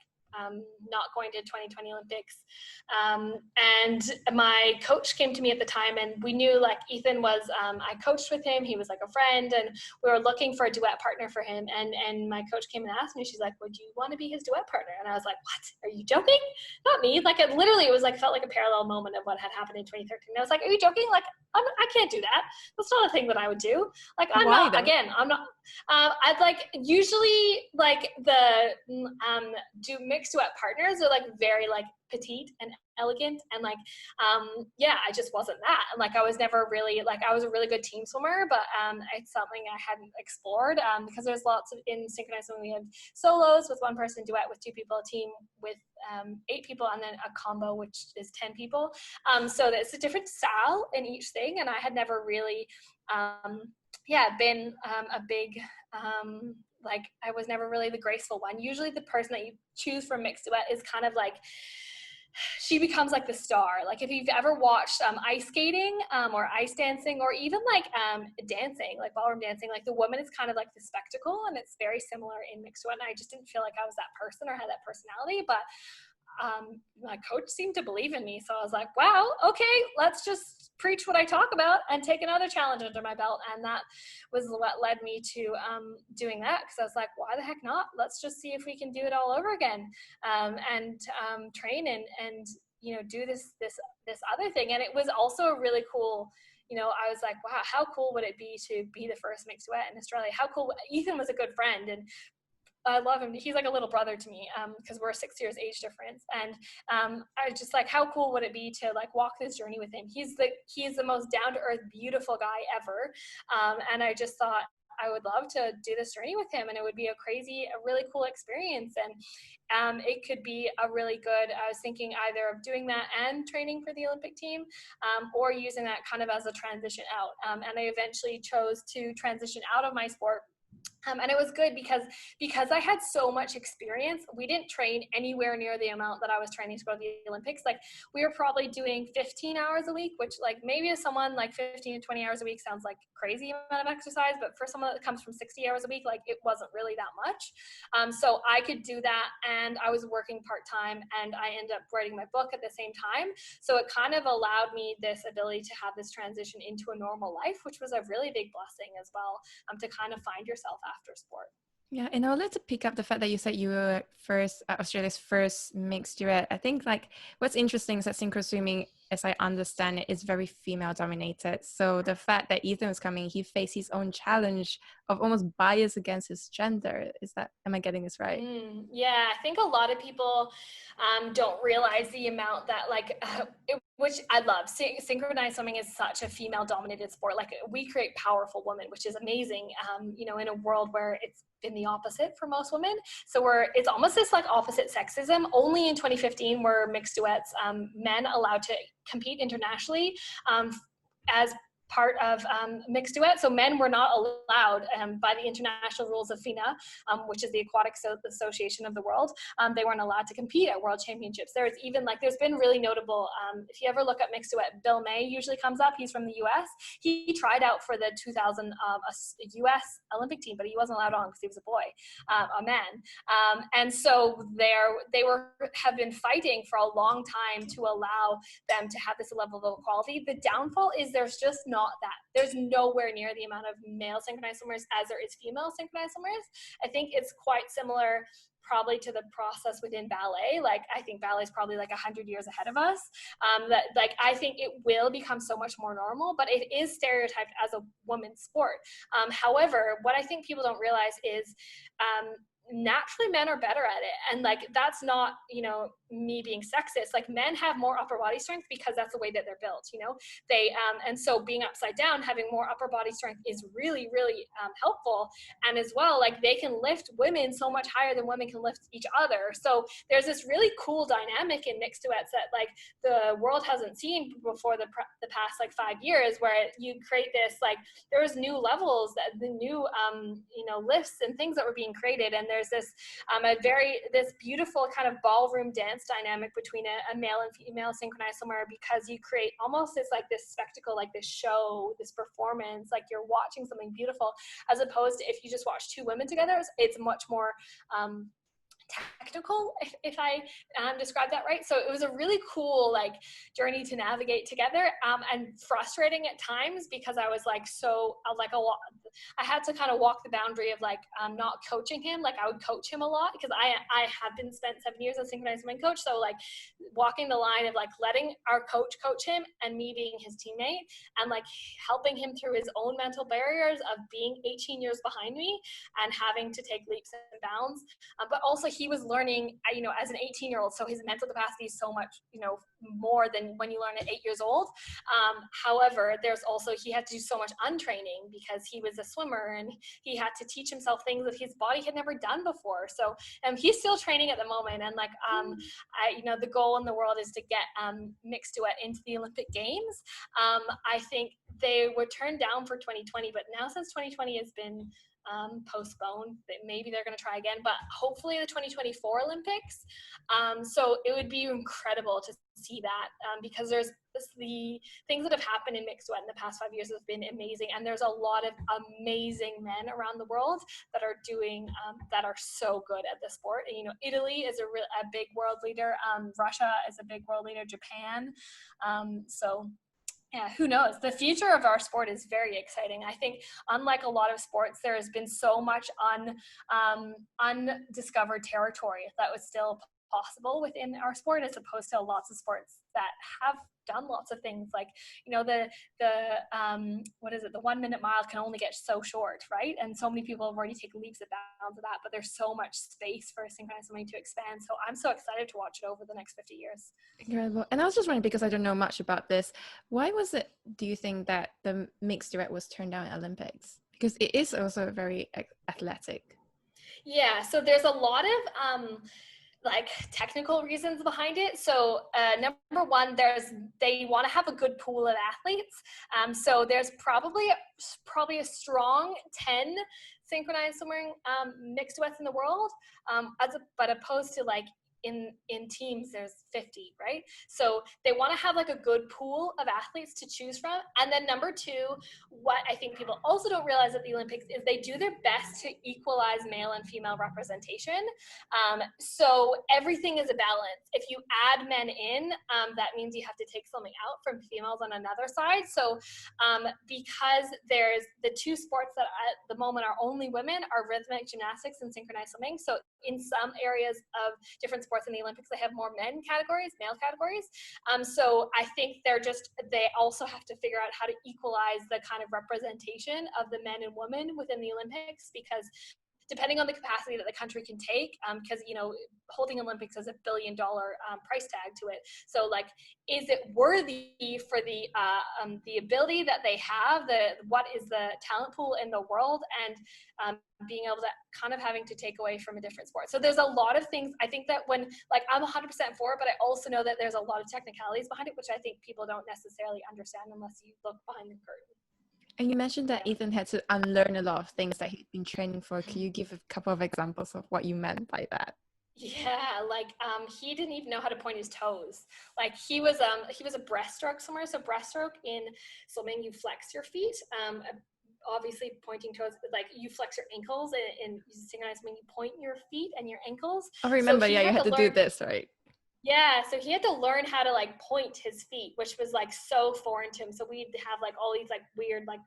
not going to 2020 Olympics. And my coach came to me at the time, and we knew like Ethan was, I coached with him. He was like a friend, and we were looking for a duet partner for him. And my coach came and asked me, she's like, would you want to be his duet partner? And I was like, what? Are you joking? Not me. Like it literally, it was like, felt like a parallel moment of what had happened in 2013. I was like, are you joking? Like, I can't do that. That's not a thing that I would do. Like, I'm Why, not, though? again, I'm not, I'd like, usually like the, do mixed duet partners are like very like petite and elegant, and like I just wasn't that. And like I was never really like, I was a really good team swimmer, but it's something I hadn't explored because there's lots of, in synchronized swimming we have solos with one person, duet with two people, a team with 8 people, and then a combo which is 10 people, so it's a different style in each thing, and I had never really been a big like I was never really the graceful one. Usually the person that you choose for mixed duet is kind of like, she becomes like the star. Like if you've ever watched ice skating or ice dancing, or even like dancing, like ballroom dancing, like the woman is kind of like the spectacle, and it's very similar in mixed duet. And I just didn't feel like I was that person or had that personality, but my coach seemed to believe in me. So I was like, wow, okay, let's just preach what I talk about and take another challenge under my belt. And that was what led me to doing that, because I was like, why the heck not? Let's just see if we can do it all over again, and train and do this other thing. And it was also a really cool, I was like, wow, how cool would it be to be the first mixed duet in Australia? How cool. Ethan was a good friend, and I love him. He's like a little brother to me because we're 6 years age difference. And I was just like, how cool would it be to like walk this journey with him? He's the most down-to-earth, beautiful guy ever. And I just thought I would love to do this journey with him, and it would be a really cool experience. And it could be a really good, I was thinking either of doing that and training for the Olympic team, or using that kind of as a transition out. And I eventually chose to transition out of my sport. And it was good because I had so much experience. We didn't train anywhere near the amount that I was training to go to the Olympics. Like we were probably doing 15 hours a week, which like maybe to someone like 15 to 20 hours a week sounds like crazy amount of exercise, but for someone that comes from 60 hours a week, like it wasn't really that much. So I could do that, and I was working part-time, and I ended up writing my book at the same time. So it kind of allowed me this ability to have this transition into a normal life, which was a really big blessing as well, to kind of find yourself after sport. Yeah, and I would like to pick up the fact that you said you were Australia's first mixed duet. I think like what's interesting is that synchro swimming, as I understand it, is very female dominated. So the fact that Ethan was coming, he faced his own challenge of almost bias against his gender. Am I getting this right? Yeah, I think a lot of people don't realize the amount that which I love. Synchronized swimming is such a female dominated sport. Like we create powerful women, which is amazing, in a world where it's been the opposite for most women. So it's almost this like opposite sexism. Only in 2015 were mixed duets, men allowed to compete internationally as part of mixed duet. So men were not allowed by the international rules of FINA, which is the Aquatic Association of the world. They weren't allowed to compete at world championships. There's been really notable, if you ever look at mixed duet, Bill May usually comes up. He's from the US. He tried out for the 2000 US Olympic team, but he wasn't allowed on because he was a boy, a man. And so they have been fighting for a long time to allow them to have this level of equality. The downfall is there's just not that. There's nowhere near the amount of male synchronized swimmers as there is female synchronized swimmers. I think it's quite similar probably to the process within ballet. Like I think ballet is probably like 100 years ahead of us. I think it will become so much more normal, but it is stereotyped as a woman's sport. However, what I think people don't realize is naturally men are better at it, and like that's not me being sexist, like men have more upper body strength because that's the way that they're built, you know, they, and so being upside down, having more upper body strength is really, really helpful. And as well, like they can lift women so much higher than women can lift each other. So there's this really cool dynamic in mixed duets that like the world hasn't seen before the past like 5 years, where you create this, like there was new levels, that the new, you know, lifts and things that were being created. And there's this, this beautiful kind of ballroom dance dynamic between a male and female synchronized swimmer, because you create almost this like this spectacle, like this show, this performance, like you're watching something beautiful, as opposed to if you just watch two women together, it's much more technical, if I describe that right. So it was a really cool like journey to navigate together, and frustrating at times, because I was like, so like a lot, I had to kind of walk the boundary of like not coaching him. Like I would coach him a lot, because I have been spent 7 years as a synchronized swim coach. So like walking the line of like letting our coach him and me being his teammate, and like helping him through his own mental barriers of being 18 years behind me and having to take leaps and bounds, but also he was learning, you know, as an 18-year-old, so his mental capacity is so much, you know, more than when you learn at 8 years old. However, there's also, he had to do so much untraining because he was a swimmer, and he had to teach himself things that his body had never done before. So he's still training at the moment, and like you know, the goal in the world is to get mixed duet into the Olympic Games. I think they were turned down for 2020, but now since 2020 has been postponed, maybe they're going to try again, but hopefully the 2024 Olympics. So it would be incredible to see that, because there's the things that have happened in mixed duet in the past 5 years have been amazing, and there's a lot of amazing men around the world that are doing that are so good at the sport. And, you know, Italy is a big world leader, Russia is a big world leader, Japan, so yeah, who knows? The future of our sport is very exciting. I think, unlike a lot of sports, there has been so much undiscovered territory that was still possible within our sport, as opposed to lots of sports that have done lots of things. Like, you know, the 1 minute mile can only get so short, right? And so many people have already taken leaps and bounds of that, but there's so much space for synchronized swimming to expand. So I'm so excited to watch it over the next 50 years. Incredible. And I was just wondering, because I don't know much about this, why was it, do you think, that the mixed duet was turned down at Olympics? Because it is also very athletic. Yeah, so there's a lot of like technical reasons behind it. So number one, they want to have a good pool of athletes. So there's probably a strong 10 synchronized swimming mixed duets in the world, but opposed to like in teams there's 50, right? So they want to have like a good pool of athletes to choose from. And then number two, what I think people also don't realize at the Olympics is they do their best to equalize male and female representation. So everything is a balance. If you add men in, that means you have to take something out from females on another side. So because there's the two sports that at the moment are only women are rhythmic gymnastics and synchronized swimming. So in some areas of different sports in the Olympics, they have more male categories. So I think they also have to figure out how to equalize the kind of representation of the men and women within the Olympics, because depending on the capacity that the country can take, because, you know, holding Olympics has $1 billion price tag to it. So like, is it worthy for the ability that they have, what is the talent pool in the world, and being able to kind of having to take away from a different sport. So there's a lot of things. I think that when, like, I'm 100% for it, but I also know that there's a lot of technicalities behind it, which I think people don't necessarily understand unless you look behind the curtain. And you mentioned that Ethan had to unlearn a lot of things that he'd been training for. Can you give a couple of examples of what you meant by that? Yeah, like he didn't even know how to point his toes. Like he was a breaststroke swimmer. So breaststroke in swimming, you flex your feet. Obviously pointing toes, like you flex your ankles, and synchronized when you point your feet and your ankles. I remember, you had to do this, right? Yeah, so he had to learn how to like point his feet, which was like so foreign to him. So we'd have like all these like weird like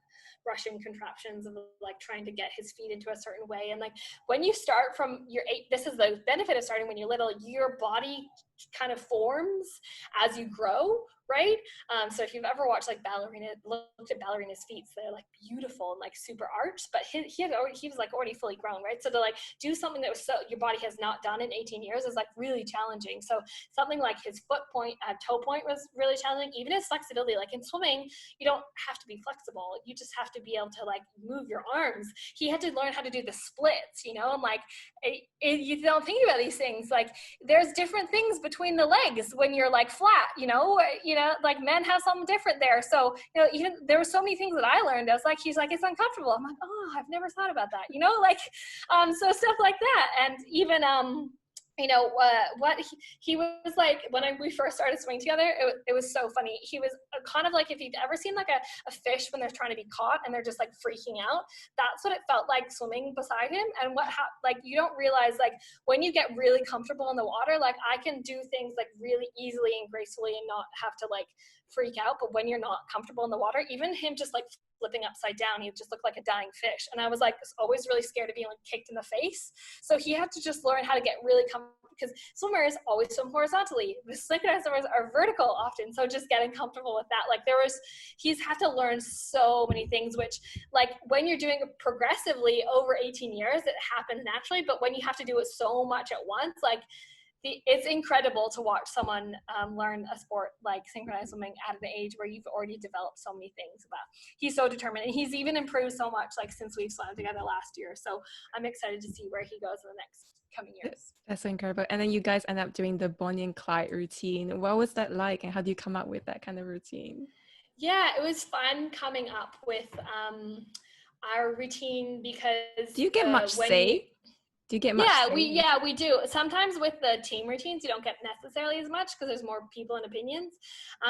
Russian contraptions of like trying to get his feet into a certain way. And like when you start from this is the benefit of starting when you're little, your body kind of forms as you grow, right? So if you've ever watched like looked at ballerinas' feet, they're like beautiful and like super arched, but he was like already fully grown, right? So to like do something that was so your body has not done in 18 years is like really challenging. So something like his foot point, toe point was really challenging. Even his flexibility, like in swimming, you don't have to be flexible. You just have to be able to like move your arms. He had to learn how to do the splits, you know, and like you don't think about these things. Like there's different things between the legs when you're like flat, you know, like men have something different there. So, you know, even there were so many things that I learned. I was like, he's like, it's uncomfortable. I'm like, oh, I've never thought about that, you know, like, so stuff like that. And even, you know, what he was like when we first started swimming together, it was so funny. He was kind of like, if you've ever seen like a fish when they're trying to be caught and they're just like freaking out, that's what it felt like swimming beside him. And like, you don't realize, like, when you get really comfortable in the water, like I can do things like really easily and gracefully and not have to like freak out. But when you're not comfortable in the water, even him just like flipping upside down, he just looked like a dying fish. And I was like always really scared of being like kicked in the face. So he had to just learn how to get really comfortable, because swimmers always swim horizontally. The synchronized swimmers are vertical often. So just getting comfortable with that, like he's had to learn so many things, which like when you're doing it progressively over 18 years, it happens naturally. But when you have to do it so much at once, like it's incredible to watch someone learn a sport like synchronized swimming at an age where you've already developed so many things about. He's so determined, and he's even improved so much like since we've swam together last year. So I'm excited to see where he goes in the next coming years. That's incredible. And then you guys end up doing the Bonnie and Clyde routine. What was that like, and how do you come up with that kind of routine? Yeah, it was fun coming up with our routine, because Do you get much say? Do you get much say? We do. Sometimes with the team routines, you don't get necessarily as much because there's more people and opinions.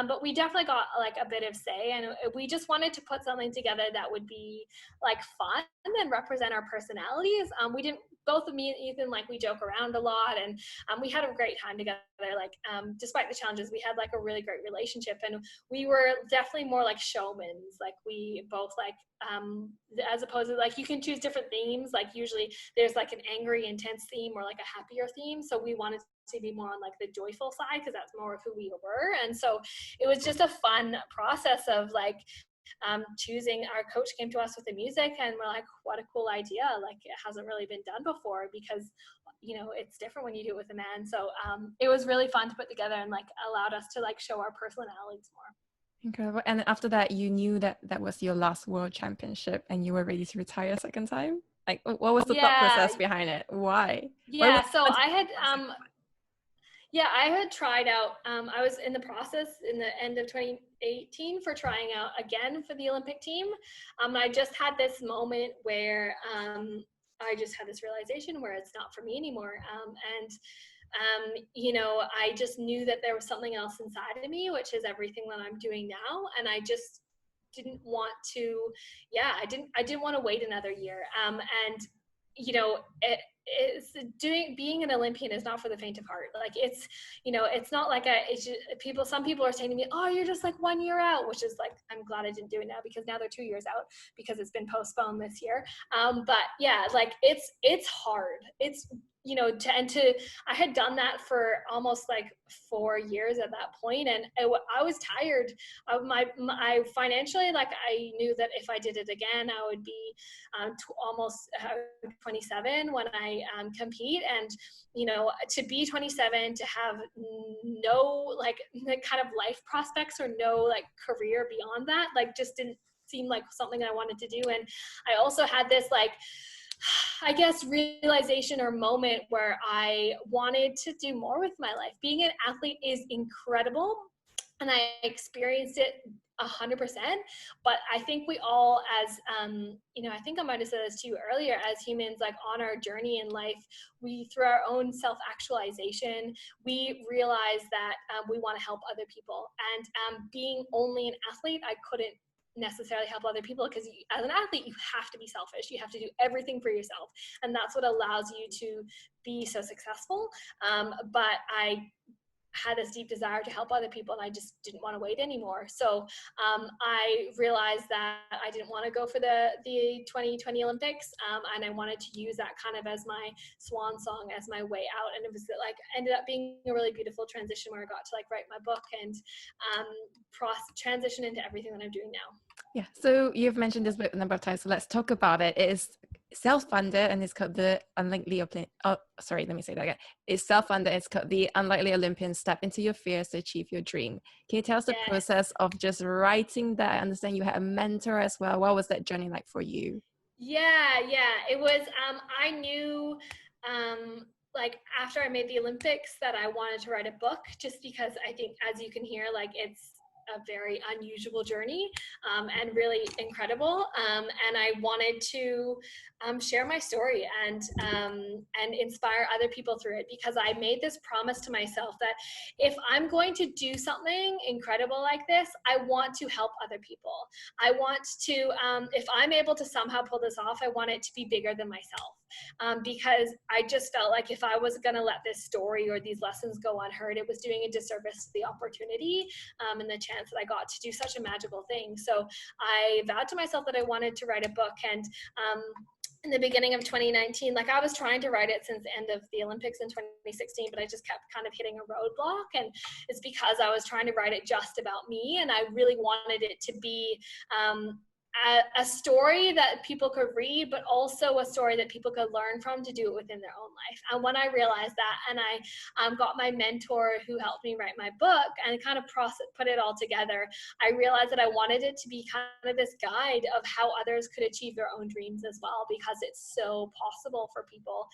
But we definitely got like a bit of say, and we just wanted to put something together that would be like fun and represent our personalities. We didn't. Both of me and Ethan, like, we joke around a lot, and we had a great time together. Like, despite the challenges, we had like a really great relationship, and we were definitely more like showmans. Like, we both like, as opposed to like, you can choose different themes. Like, usually there's like an angry, intense theme or like a happier theme. So we wanted to be more on like the joyful side, because that's more of who we were. And so it was just a fun process of like, choosing. Our coach came to us with the music, and we're like, what a cool idea. Like, it hasn't really been done before, because, you know, it's different when you do it with a man. So it was really fun to put together, and like allowed us to like show our personalities more. Incredible. And after that, you knew that that was your last world championship and you were ready to retire a second time? Like, what was the thought process behind it? Why? Yeah, so I had tried out, I was in the process in the end of 2018 for trying out again for the Olympic team. I just had this moment where I just had this realization where it's not for me anymore. You know, I just knew that there was something else inside of me, which is everything that I'm doing now. And I just didn't want to, I didn't want to wait another year. And, you know, being an Olympian is not for the faint of heart. Like, it's, you know, it's not like some people are saying to me, oh, you're just like 1 year out, which is like, I'm glad I didn't do it now, because now they're 2 years out because it's been postponed this year. But yeah, like it's hard. It's, you know, I had done that for almost like 4 years at that point, and I was tired of my financially. Like, I knew that if I did it again, I would be almost 27 when I compete, and, you know, to be 27, to have no like kind of life prospects or no like career beyond that, like, just didn't seem like something I wanted to do. And I also had this like, I guess, realization or moment where I wanted to do more with my life. Being an athlete is incredible, and I experienced it 100%. But I think we all, as you know, I think I might have said this to you earlier, as humans, like, on our journey in life, we, through our own self-actualization, we realize that we want to help other people. And being only an athlete, I couldn't necessarily help other people, because as an athlete, you have to be selfish. You have to do everything for yourself, and that's what allows you to be so successful. But I had this deep desire to help other people, and I just didn't want to wait anymore. So I realized that I didn't want to go for the 2020 Olympics, and I wanted to use that kind of as my swan song, as my way out. And it was like ended up being a really beautiful transition where I got to like write my book and transition into everything that I'm doing now. Yeah, so you've mentioned this book a number of times, so let's talk about it. It is self-funded and it's called the Unlikely Olympian. Oh, sorry, let me say that again. It's self-funded. It's called the Unlikely Olympian: Step into Your Fears to Achieve Your Dream. Can you tell us the Yes. process of just writing that? I understand you had a mentor as well. What was that journey like for you? Yeah, it was, I knew, like after I made the Olympics that I wanted to write a book, just because I think, as you can hear, like it's a very unusual journey, and really incredible. And I wanted to share my story and inspire other people through it, because I made this promise to myself that if I'm going to do something incredible like this, I want to help other people. I want to, if I'm able to somehow pull this off, I want it to be bigger than myself. Because I just felt like if I was going to let this story or these lessons go unheard, it was doing a disservice to the opportunity, and the chance that I got to do such a magical thing. So I vowed to myself that I wanted to write a book. And in the beginning of 2019, like I was trying to write it since the end of the Olympics in 2016, but I just kept kind of hitting a roadblock. And it's because I was trying to write it just about me. And I really wanted it to be a story that people could read, but also a story that people could learn from to do it within their own life. And when I realized that, and I got my mentor who helped me write my book and kind of put it all together, I realized that I wanted it to be kind of this guide of how others could achieve their own dreams as well, because it's so possible for people.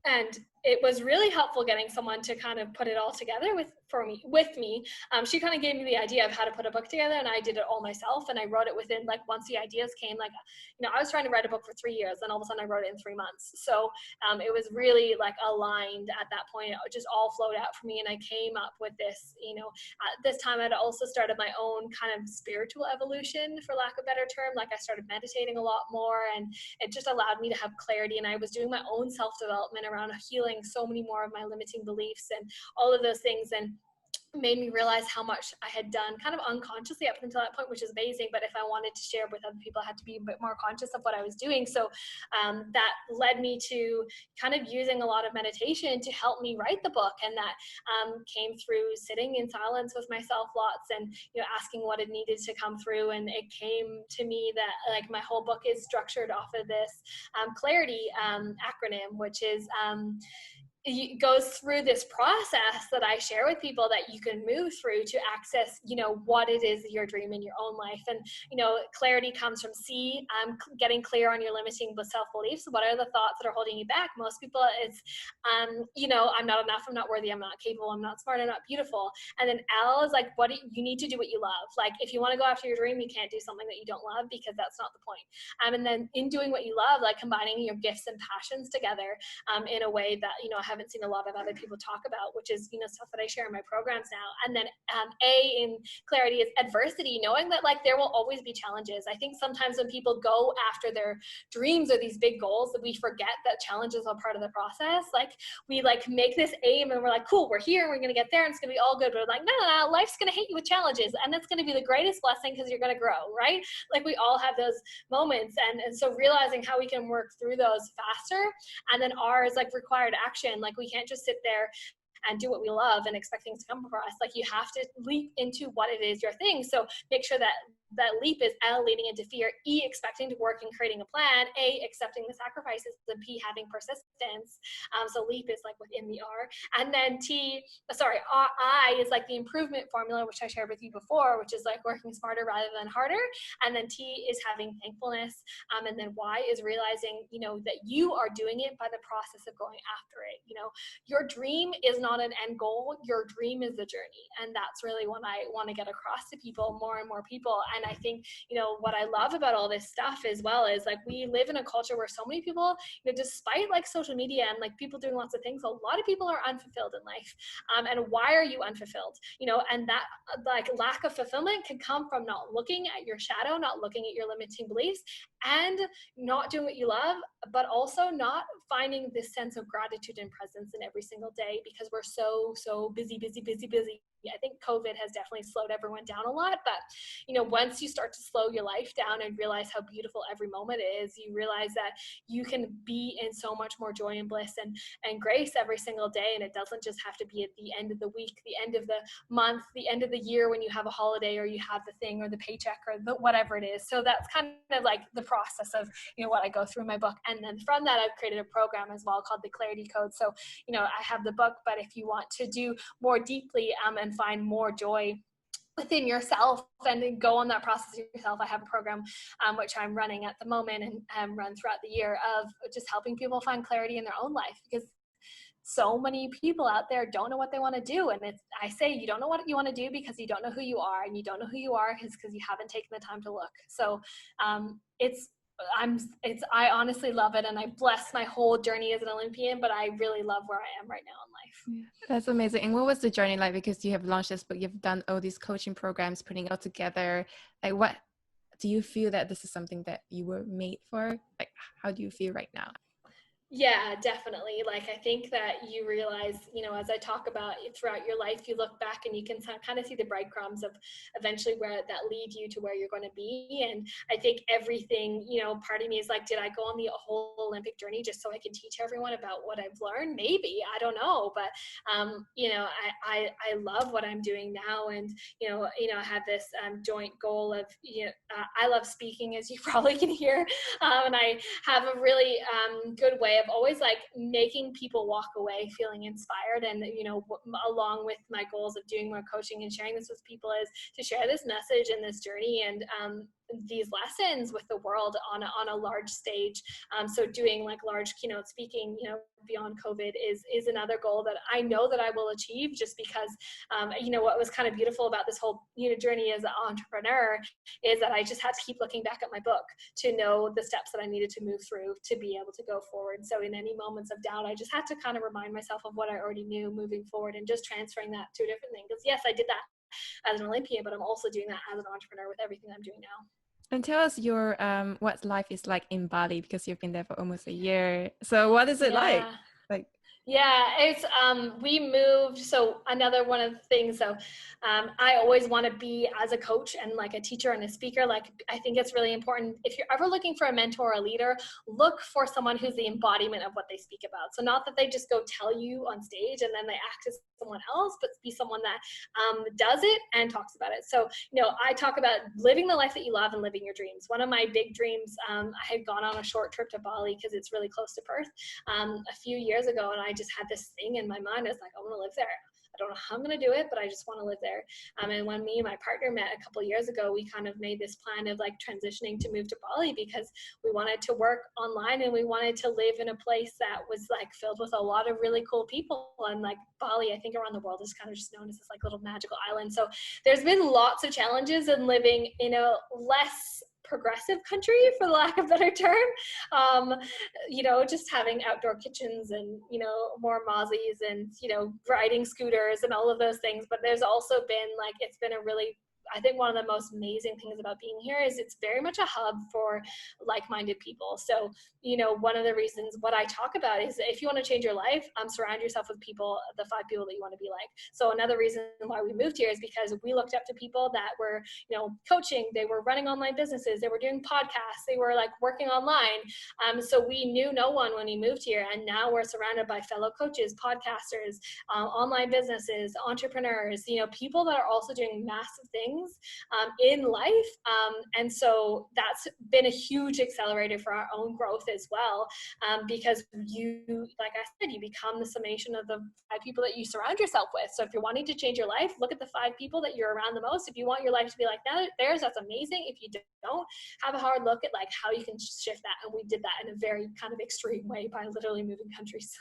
And it was really helpful getting someone to kind of put it all together with me. She kind of gave me the idea of how to put a book together, and I did it all myself. And I wrote it within, like, once the ideas came, like, I was trying to write a book for 3 years, and all of a sudden I wrote it in 3 months. So it was really like aligned at that point. It just all flowed out for me, and I came up with this. At this time I'd also started my own kind of spiritual evolution, for lack of a better term. Like I started meditating a lot more, and it just allowed me to have clarity. And I was doing my own self-development around healing so many more of my limiting beliefs and all of those things, and made me realize how much I had done kind of unconsciously up until that point, which is amazing. But if I wanted to share with other people, I had to be a bit more conscious of what I was doing. So that led me to kind of using a lot of meditation to help me write the book. And that came through sitting in silence with myself lots, and asking what had needed to come through. And it came to me that like my whole book is structured off of this clarity acronym, which is it goes through this process that I share with people that you can move through to access, what it is your dream in your own life. And, clarity comes from C, getting clear on your limiting self-beliefs. What are the thoughts that are holding you back? Most people, it's, I'm not enough, I'm not worthy, I'm not capable, I'm not smart, I'm not beautiful. And then L is like, you need to do what you love. Like if you want to go after your dream, you can't do something that you don't love, because that's not the point. And then in doing what you love, like combining your gifts and passions together in a way that, I haven't seen a lot of other people talk about, which is, stuff that I share in my programs now. And then A in clarity is adversity, knowing that like there will always be challenges. I think sometimes when people go after their dreams or these big goals, that we forget that challenges are part of the process. Like we like make this aim and we're like, cool, we're here, we're going to get there, and it's going to be all good. But like, no, life's going to hit you with challenges, and it's going to be the greatest blessing, because you're going to grow, right? Like we all have those moments. And so realizing how we can work through those faster. And then R is like required action. Like we can't just sit there and do what we love and expect things to come for us. Like you have to leap into what it is your thing. So make sure that leap is L, leading into fear, E, expecting to work and creating a plan, A, accepting the sacrifices, and P, having persistence. So leap is like within the R. And then I is like the improvement formula, which I shared with you before, which is like working smarter rather than harder. And then T is having thankfulness. And then Y is realizing, that you are doing it by the process of going after it. Your dream is not an end goal. Your dream is the journey. And that's really what I want to get across to people, more and more people. And And I think, what I love about all this stuff as well is like, we live in a culture where so many people, despite like social media and like people doing lots of things, a lot of people are unfulfilled in life. And why are you unfulfilled? And that like lack of fulfillment can come from not looking at your shadow, not looking at your limiting beliefs, and not doing what you love, but also not finding this sense of gratitude and presence in every single day, because we're so busy. I think COVID has definitely slowed everyone down a lot, but once you start to slow your life down and realize how beautiful every moment is, you realize that you can be in so much more joy and bliss and grace every single day. And it doesn't just have to be at the end of the week, the end of the month, the end of the year, when you have a holiday or you have the thing or the paycheck or the whatever it is. So that's kind of like the process of what I go through in my book. And then from that, I've created a program as well called the Clarity Code. So I have the book, but if you want to do more deeply and find more joy within yourself and then go on that process yourself, I have a program which I'm running at the moment and run throughout the year, of just helping people find clarity in their own life, because so many people out there don't know what they want to do. And I say, you don't know what you want to do because you don't know who you are, and you don't know who you are because you haven't taken the time to look. So I honestly love it, and I bless my whole journey as an Olympian, but I really love where I am right now in life. That's amazing. And what was the journey like? Because you have launched this book, you've done all these coaching programs, putting it all together. Like, what do you feel that this is something that you were made for? Like, how do you feel right now? Yeah, definitely. Like, I think that you realize, as I talk about throughout your life, you look back and you can kind of see the breadcrumbs of eventually where that lead you to where you're going to be. And I think everything, part of me is like, did I go on the whole Olympic journey just so I can teach everyone about what I've learned? Maybe, I don't know. But, I love what I'm doing now. And, I have this joint goal of, I love speaking, as you probably can hear. And I have a really good way of always like making people walk away feeling inspired. And along with my goals of doing more coaching and sharing this with people, is to share this message and this journey and these lessons with the world on a large stage. So doing like large keynote speaking, beyond COVID is another goal that I know that I will achieve, just because what was kind of beautiful about this whole journey as an entrepreneur is that I just had to keep looking back at my book to know the steps that I needed to move through to be able to go forward. So in any moments of doubt, I just had to kind of remind myself of what I already knew moving forward, and just transferring that to a different thing. Because yes, I did that as an Olympian, but I'm also doing that as an entrepreneur with everything I'm doing now. And tell us your what life is like in Bali, because you've been there for almost a year. So what is it like? Yeah, it's we moved. So another one of the things, so I always want to be, as a coach and like a teacher and a speaker, like I think it's really important, if you're ever looking for a mentor or a leader, look for someone who's the embodiment of what they speak about. So not that they just go tell you on stage and then they act as someone else, but be someone that does it and talks about it. So I talk about living the life that you love and living your dreams. One of my big dreams, I had gone on a short trip to Bali because it's really close to Perth a few years ago, and I just had this thing in my mind. I was like, I want to live there. I don't know how I'm going to do it, but I just want to live there. And when me and my partner met a couple of years ago, we kind of made this plan of like transitioning to move to Bali, because we wanted to work online and we wanted to live in a place that was like filled with a lot of really cool people. And like Bali, I think around the world is kind of just known as this like little magical island. So there's been lots of challenges in living in a less progressive country, for the lack of a better term. Just having outdoor kitchens and, more mozzies and, riding scooters and all of those things. But there's also been like, it's been a really, I think one of the most amazing things about being here is it's very much a hub for like-minded people. So, one of the reasons what I talk about is if you want to change your life, surround yourself with people, the 5 people that you want to be like. So another reason why we moved here is because we looked up to people that were, coaching, they were running online businesses, they were doing podcasts, they were like working online. So we knew no one when we moved here. And now we're surrounded by fellow coaches, podcasters, online businesses, entrepreneurs, people that are also doing massive things in life. And so that's been a huge accelerator for our own growth as well, because you, like I said, you become the summation of the 5 people that you surround yourself with. So if you're wanting to change your life, look at the 5 people that you're around the most. If you want your life to be like that, that's amazing. If you don't, have a hard look at like how you can shift that. And we did that in a very kind of extreme way by literally moving countries.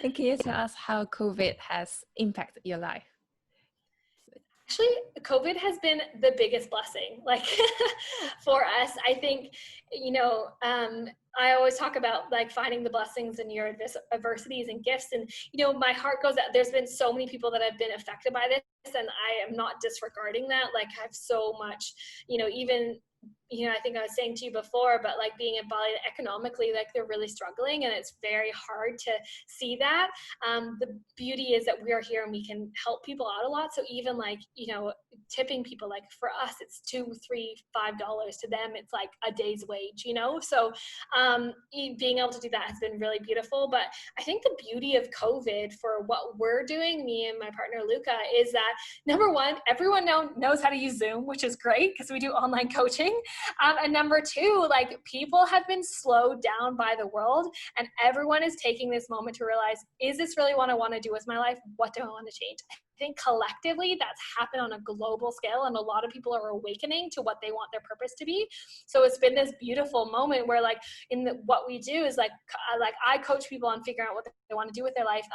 And can you tell us how COVID has impacted your life? Actually, COVID has been the biggest blessing, like for us. I think, I always talk about like finding the blessings in your adversities and gifts. And, my heart goes out. There's been so many people that have been affected by this, and I am not disregarding that. Like, I have so much, even, I think I was saying to you before, but like being in Bali economically, like they're really struggling, and it's very hard to see that. The beauty is that we are here and we can help people out a lot. So even like, tipping people, like for us, it's $2, $3, $5. To them, it's like a day's wage, So being able to do that has been really beautiful. But I think the beauty of COVID for what we're doing, me and my partner Luca, is that number one, everyone knows how to use Zoom, which is great because we do online coaching. And number two, like people have been slowed down by the world, and everyone is taking this moment to realize, is this really what I want to do with my life? What do I want to change? I think collectively that's happened on a global scale, and a lot of people are awakening to what they want their purpose to be. So it's been this beautiful moment where like what we do is like I coach people on figuring out what they want to do with their life.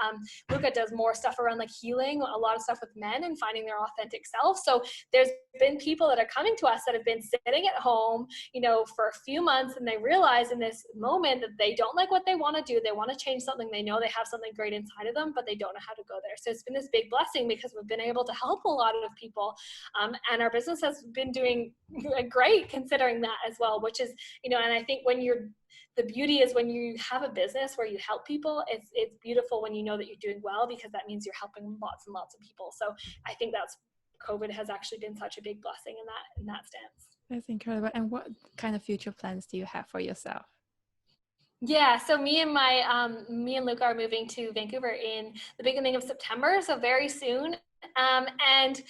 Luca does more stuff around like healing, a lot of stuff with men and finding their authentic self. So there's been people that are coming to us that have been sitting at home, for a few months, and they realize in this moment that they don't like what they want to do. They want to change something. They know they have something great inside of them, but they don't know how to go there. So it's been this big blessing because we've been able to help a lot of people, and our business has been doing great considering that as well, which is, and I think the beauty is when you have a business where you help people, it's beautiful when you know that you're doing well, because that means you're helping lots and lots of people. So I think COVID has actually been such a big blessing in that stance. That's incredible. And what kind of future plans do you have for yourself? Yeah, so me and Luca are moving to Vancouver in the beginning of September, so very soon. And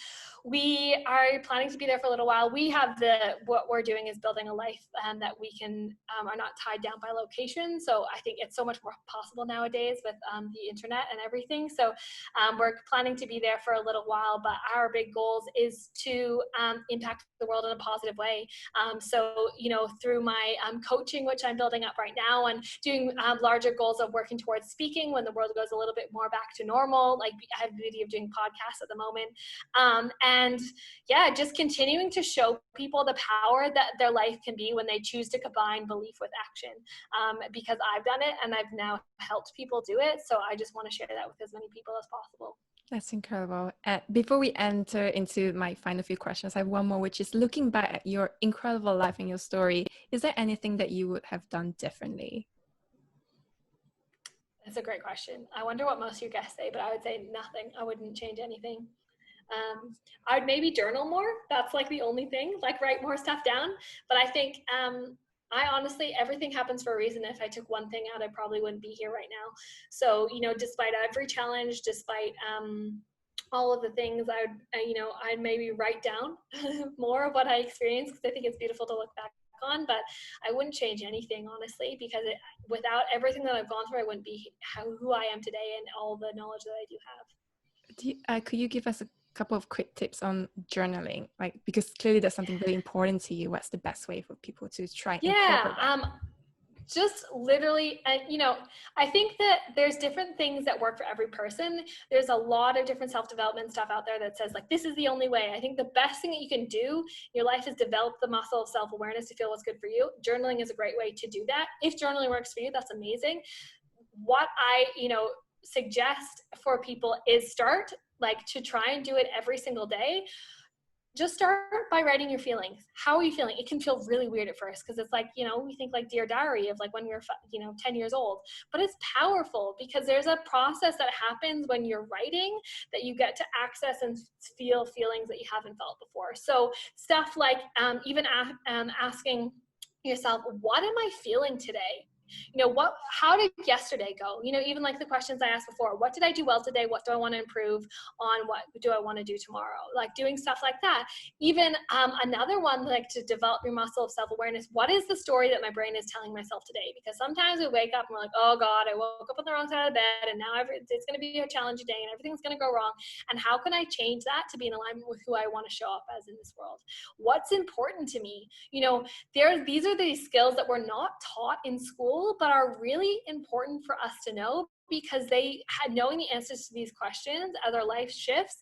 we are planning to be there for a little while. We have what we're doing is building a life that we can are not tied down by location. So I think it's so much more possible nowadays with the internet and everything. So we're planning to be there for a little while, but our big goals is to impact the world in a positive way. So, through my coaching, which I'm building up right now, and doing larger goals of working towards speaking when the world goes a little bit more back to normal. Like I have the idea of doing podcasts at the moment. And yeah, just continuing to show people the power that their life can be when they choose to combine belief with action. Because I've done it and I've now helped people do it. So I just want to share that with as many people as possible. That's incredible. Before we enter into my final few questions, I have one more, which is looking back at your incredible life and your story, is there anything that you would have done differently? That's a great question. I wonder what most of your guests say, but I would say nothing. I wouldn't change anything. I'd maybe journal more. That's like the only thing, like write more stuff down. But I think I honestly, everything happens for a reason. If I took one thing out, I probably wouldn't be here right now. So, despite every challenge, despite all of the things, I'd maybe write down more of what I experienced, because I think it's beautiful to look back on, but I wouldn't change anything, honestly, because without everything that I've gone through, I wouldn't be who I am today and all the knowledge that I do have. Could you give us a couple of quick tips on journaling, like, because clearly that's something really important to you? What's the best way for people to try and incorporate that? Just literally, I think that there's different things that work for every person. There's a lot of different self-development stuff out there that says like, this is the only way. I think the best thing that you can do in your life is develop the muscle of self-awareness to feel what's good for you. Journaling is a great way to do that. If journaling works for you, that's amazing. What I, suggest for people is start to try and do it every single day. Just start by writing your feelings. How are you feeling? It can feel really weird at first because it's like, we think like Dear Diary of like when we were, 10 years old, but it's powerful because there's a process that happens when you're writing that you get to access and feel feelings that you haven't felt before. So stuff like even asking yourself, what am I feeling today? How did yesterday go? Even like the questions I asked before, what did I do well today? What do I want to improve on? What do I want to do tomorrow? Like doing stuff like that. Even another one, like to develop your muscle of self-awareness. What is the story that my brain is telling myself today? Because sometimes we wake up and we're like, oh God, I woke up on the wrong side of the bed and now it's going to be a challenging day and everything's going to go wrong. And how can I change that to be in alignment with who I want to show up as in this world? What's important to me? These are the skills that we're not taught in school, but are really important for us to know, because knowing the answers to these questions as our life shifts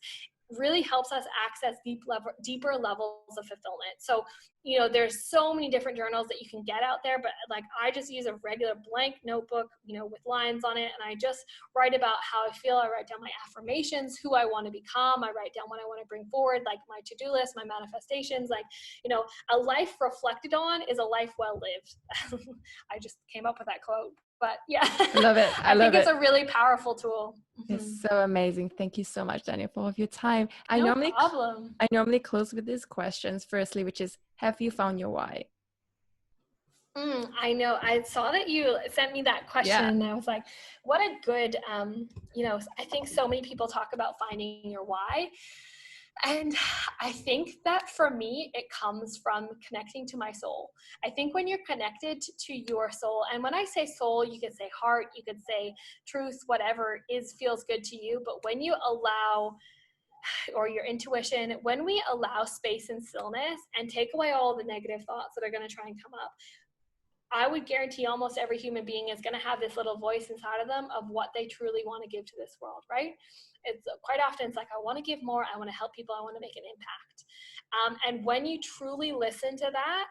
really helps us access deeper levels of fulfillment. So, you know, there's so many different journals that you can get out there, but like I just use a regular blank notebook, you know, with lines on it. And I just write about how I feel. I write down my affirmations, who I want to become. I write down what I want to bring forward, like my to-do list, my manifestations. Like, you know, a life reflected on is a life well lived. I just came up with that quote, but yeah, I love it. I think love it's it. a really powerful tool. It's so amazing. Thank you so much, Danielle, for all of your time. No problem. I normally close with these questions. Firstly, which is, have you found your why? I know. I saw that you sent me that question, and I was like, what a good, you know, I think so many people talk about finding your why. And I think that for me, it comes from connecting to my soul. I think when you're connected to your soul, and when I say soul, you could say heart, you could say truth, whatever feels good to you. But when you allow, or your intuition, when we allow space and stillness and take away all the negative thoughts that are going to try and come up, I would guarantee almost every human being is going to have this little voice inside of them of what they truly want to give to this world, right? It's quite often, it's like, I want to give more. I want to help people. I want to make an impact. And when you truly listen to that,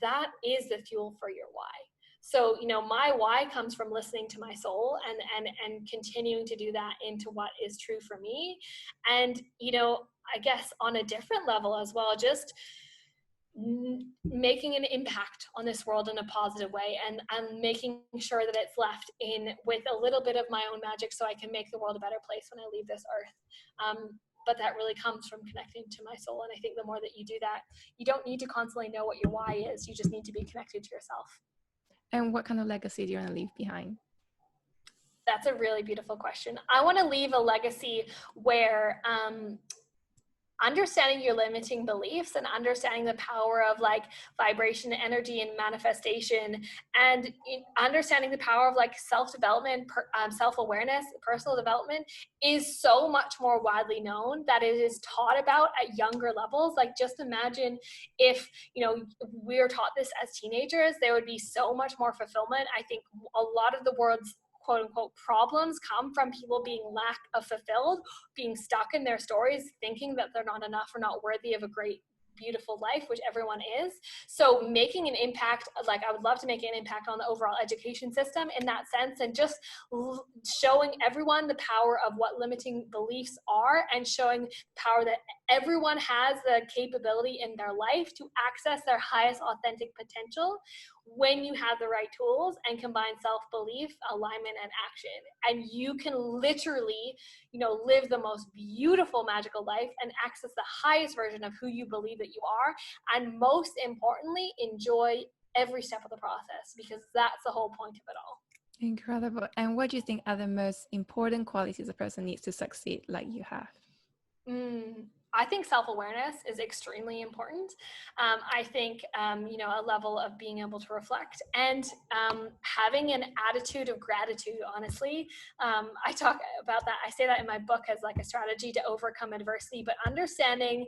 that is the fuel for your why. So, you know, my why comes from listening to my soul and continuing to do that into what is true for me. And, you know, I guess on a different level as well, just making an impact on this world in a positive way, and making sure that it's left in with a little bit of my own magic so I can make the world a better place when I leave this earth. But that really comes from connecting to my soul. And I think the more that you do that, you don't need to constantly know what your why is. You just need to be connected to yourself. And what kind of legacy do you want to leave behind? That's a really beautiful question. I want to leave a legacy where understanding your limiting beliefs and understanding the power of like vibration, energy, and manifestation, and understanding the power of like self-development, self-awareness, personal development is so much more widely known that it is taught about at younger levels. Like, just imagine if, you know, we were taught this as teenagers, there would be so much more fulfillment. I think a lot of the world's quote unquote problems come from people being lack of fulfilled, being stuck in their stories, thinking that they're not enough or not worthy of a great, beautiful life, which everyone is. So making an impact, like I would love to make an impact on the overall education system in that sense, and just showing everyone the power of what limiting beliefs are, and showing the power that everyone has the capability in their life to access their highest authentic potential when you have the right tools and combine self-belief, alignment, and action. And you can literally, you know, live the most beautiful, magical life and access the highest version of who you believe that you are. And most importantly, enjoy every step of the process, because that's the whole point of it all. Incredible. And what do you think are the most important qualities a person needs to succeed like you have? I think self-awareness is extremely important. I think, you know, a level of being able to reflect, and having an attitude of gratitude, honestly. I talk about that. I say that in my book as like a strategy to overcome adversity, but understanding,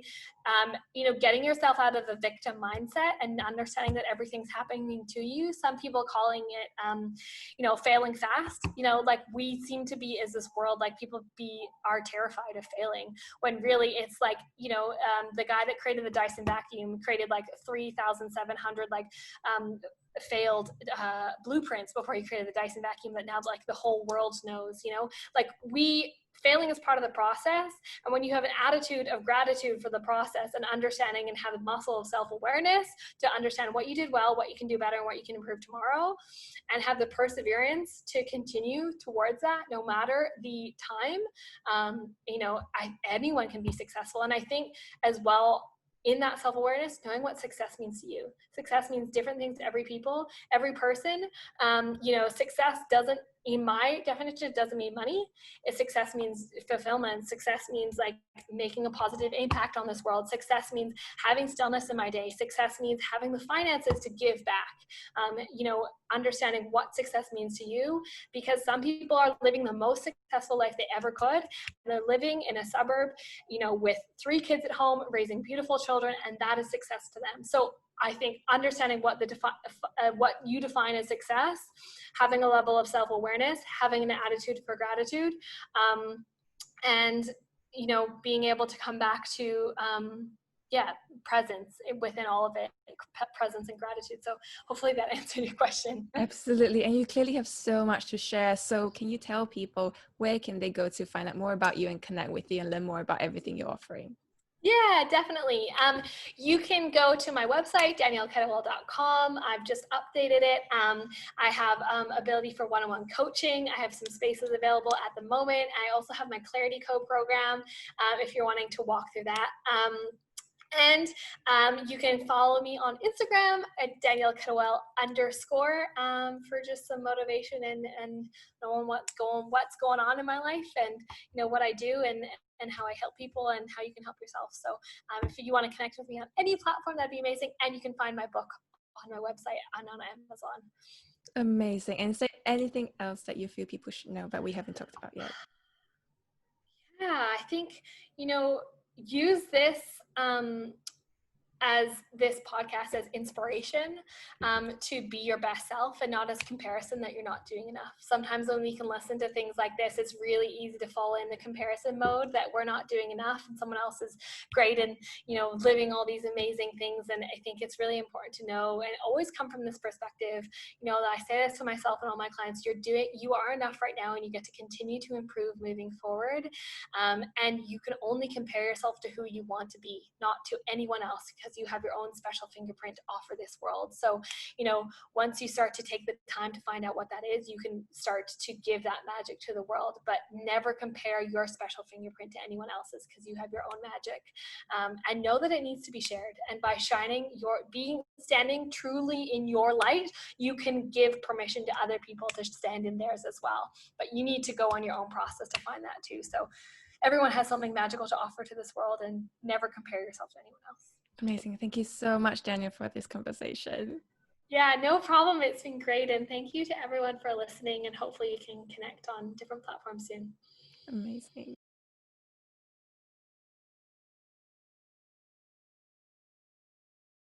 you know, getting yourself out of the victim mindset and understanding that everything's happening to you. Some people calling it, you know, failing fast. You know, like we seem to be as this world, like people are terrified of failing, when really it's like, you know, the guy that created the Dyson vacuum created like 3,700 like failed blueprints before he created the Dyson vacuum that now like the whole world knows. You know, like failing is part of the process. And when you have an attitude of gratitude for the process and understanding, and have a muscle of self-awareness to understand what you did well, what you can do better, and what you can improve tomorrow, and have the perseverance to continue towards that no matter the time, you know, anyone can be successful. And I think as well, in that self-awareness, knowing what success means to you. Success means different things to every person. You know, success doesn't, in my definition, it doesn't mean money. Success means fulfillment. Success means like making a positive impact on this world. Success means having stillness in my day. Success means having the finances to give back. You know, understanding what success means to you, because some people are living the most successful life they ever could. They're living in a suburb, you know, with 3 kids at home, raising beautiful children, and that is success to them. So I think understanding what you define as success, having a level of self-awareness, having an attitude for gratitude, and you know, being able to come back to, presence within all of it, presence and gratitude. So hopefully that answered your question. Absolutely. And you clearly have so much to share. So can you tell people where can they go to find out more about you and connect with you and learn more about everything you're offering? Yeah, definitely. You can go to my website, daniellekettlewell.com. I've just updated it. I have ability for one-on-one coaching. I have some spaces available at the moment. I also have my Clarity Code program if you're wanting to walk through that. And you can follow me on Instagram at Danielle Kettlewell _ for just some motivation and knowing what's going on in my life, and you know what I do and how I help people and how you can help yourself. So if you want to connect with me on any platform, that'd be amazing. And you can find my book on my website and on Amazon. Amazing. And is there anything else that you feel people should know that we haven't talked about yet? Yeah, I think, you know, use this as this podcast as inspiration to be your best self and not as comparison that you're not doing enough. Sometimes when we can listen to things like this, it's really easy to fall in the comparison mode that we're not doing enough and someone else is great and, you know, living all these amazing things. And I think it's really important to know and always come from this perspective, you know, that I say this to myself and all my clients, you are enough right now and you get to continue to improve moving forward. And you can only compare yourself to who you want to be, not to anyone else, because you have your own special fingerprint to offer this world. So, you know, once you start to take the time to find out what that is, you can start to give that magic to the world, but never compare your special fingerprint to anyone else's, because you have your own magic. And know that it needs to be shared. And by standing truly in your light, you can give permission to other people to stand in theirs as well. But you need to go on your own process to find that too. So everyone has something magical to offer to this world, and never compare yourself to anyone else. Amazing. Thank you so much, Danielle, for this conversation. Yeah, no problem. It's been great. And thank you to everyone for listening. And hopefully you can connect on different platforms soon. Amazing.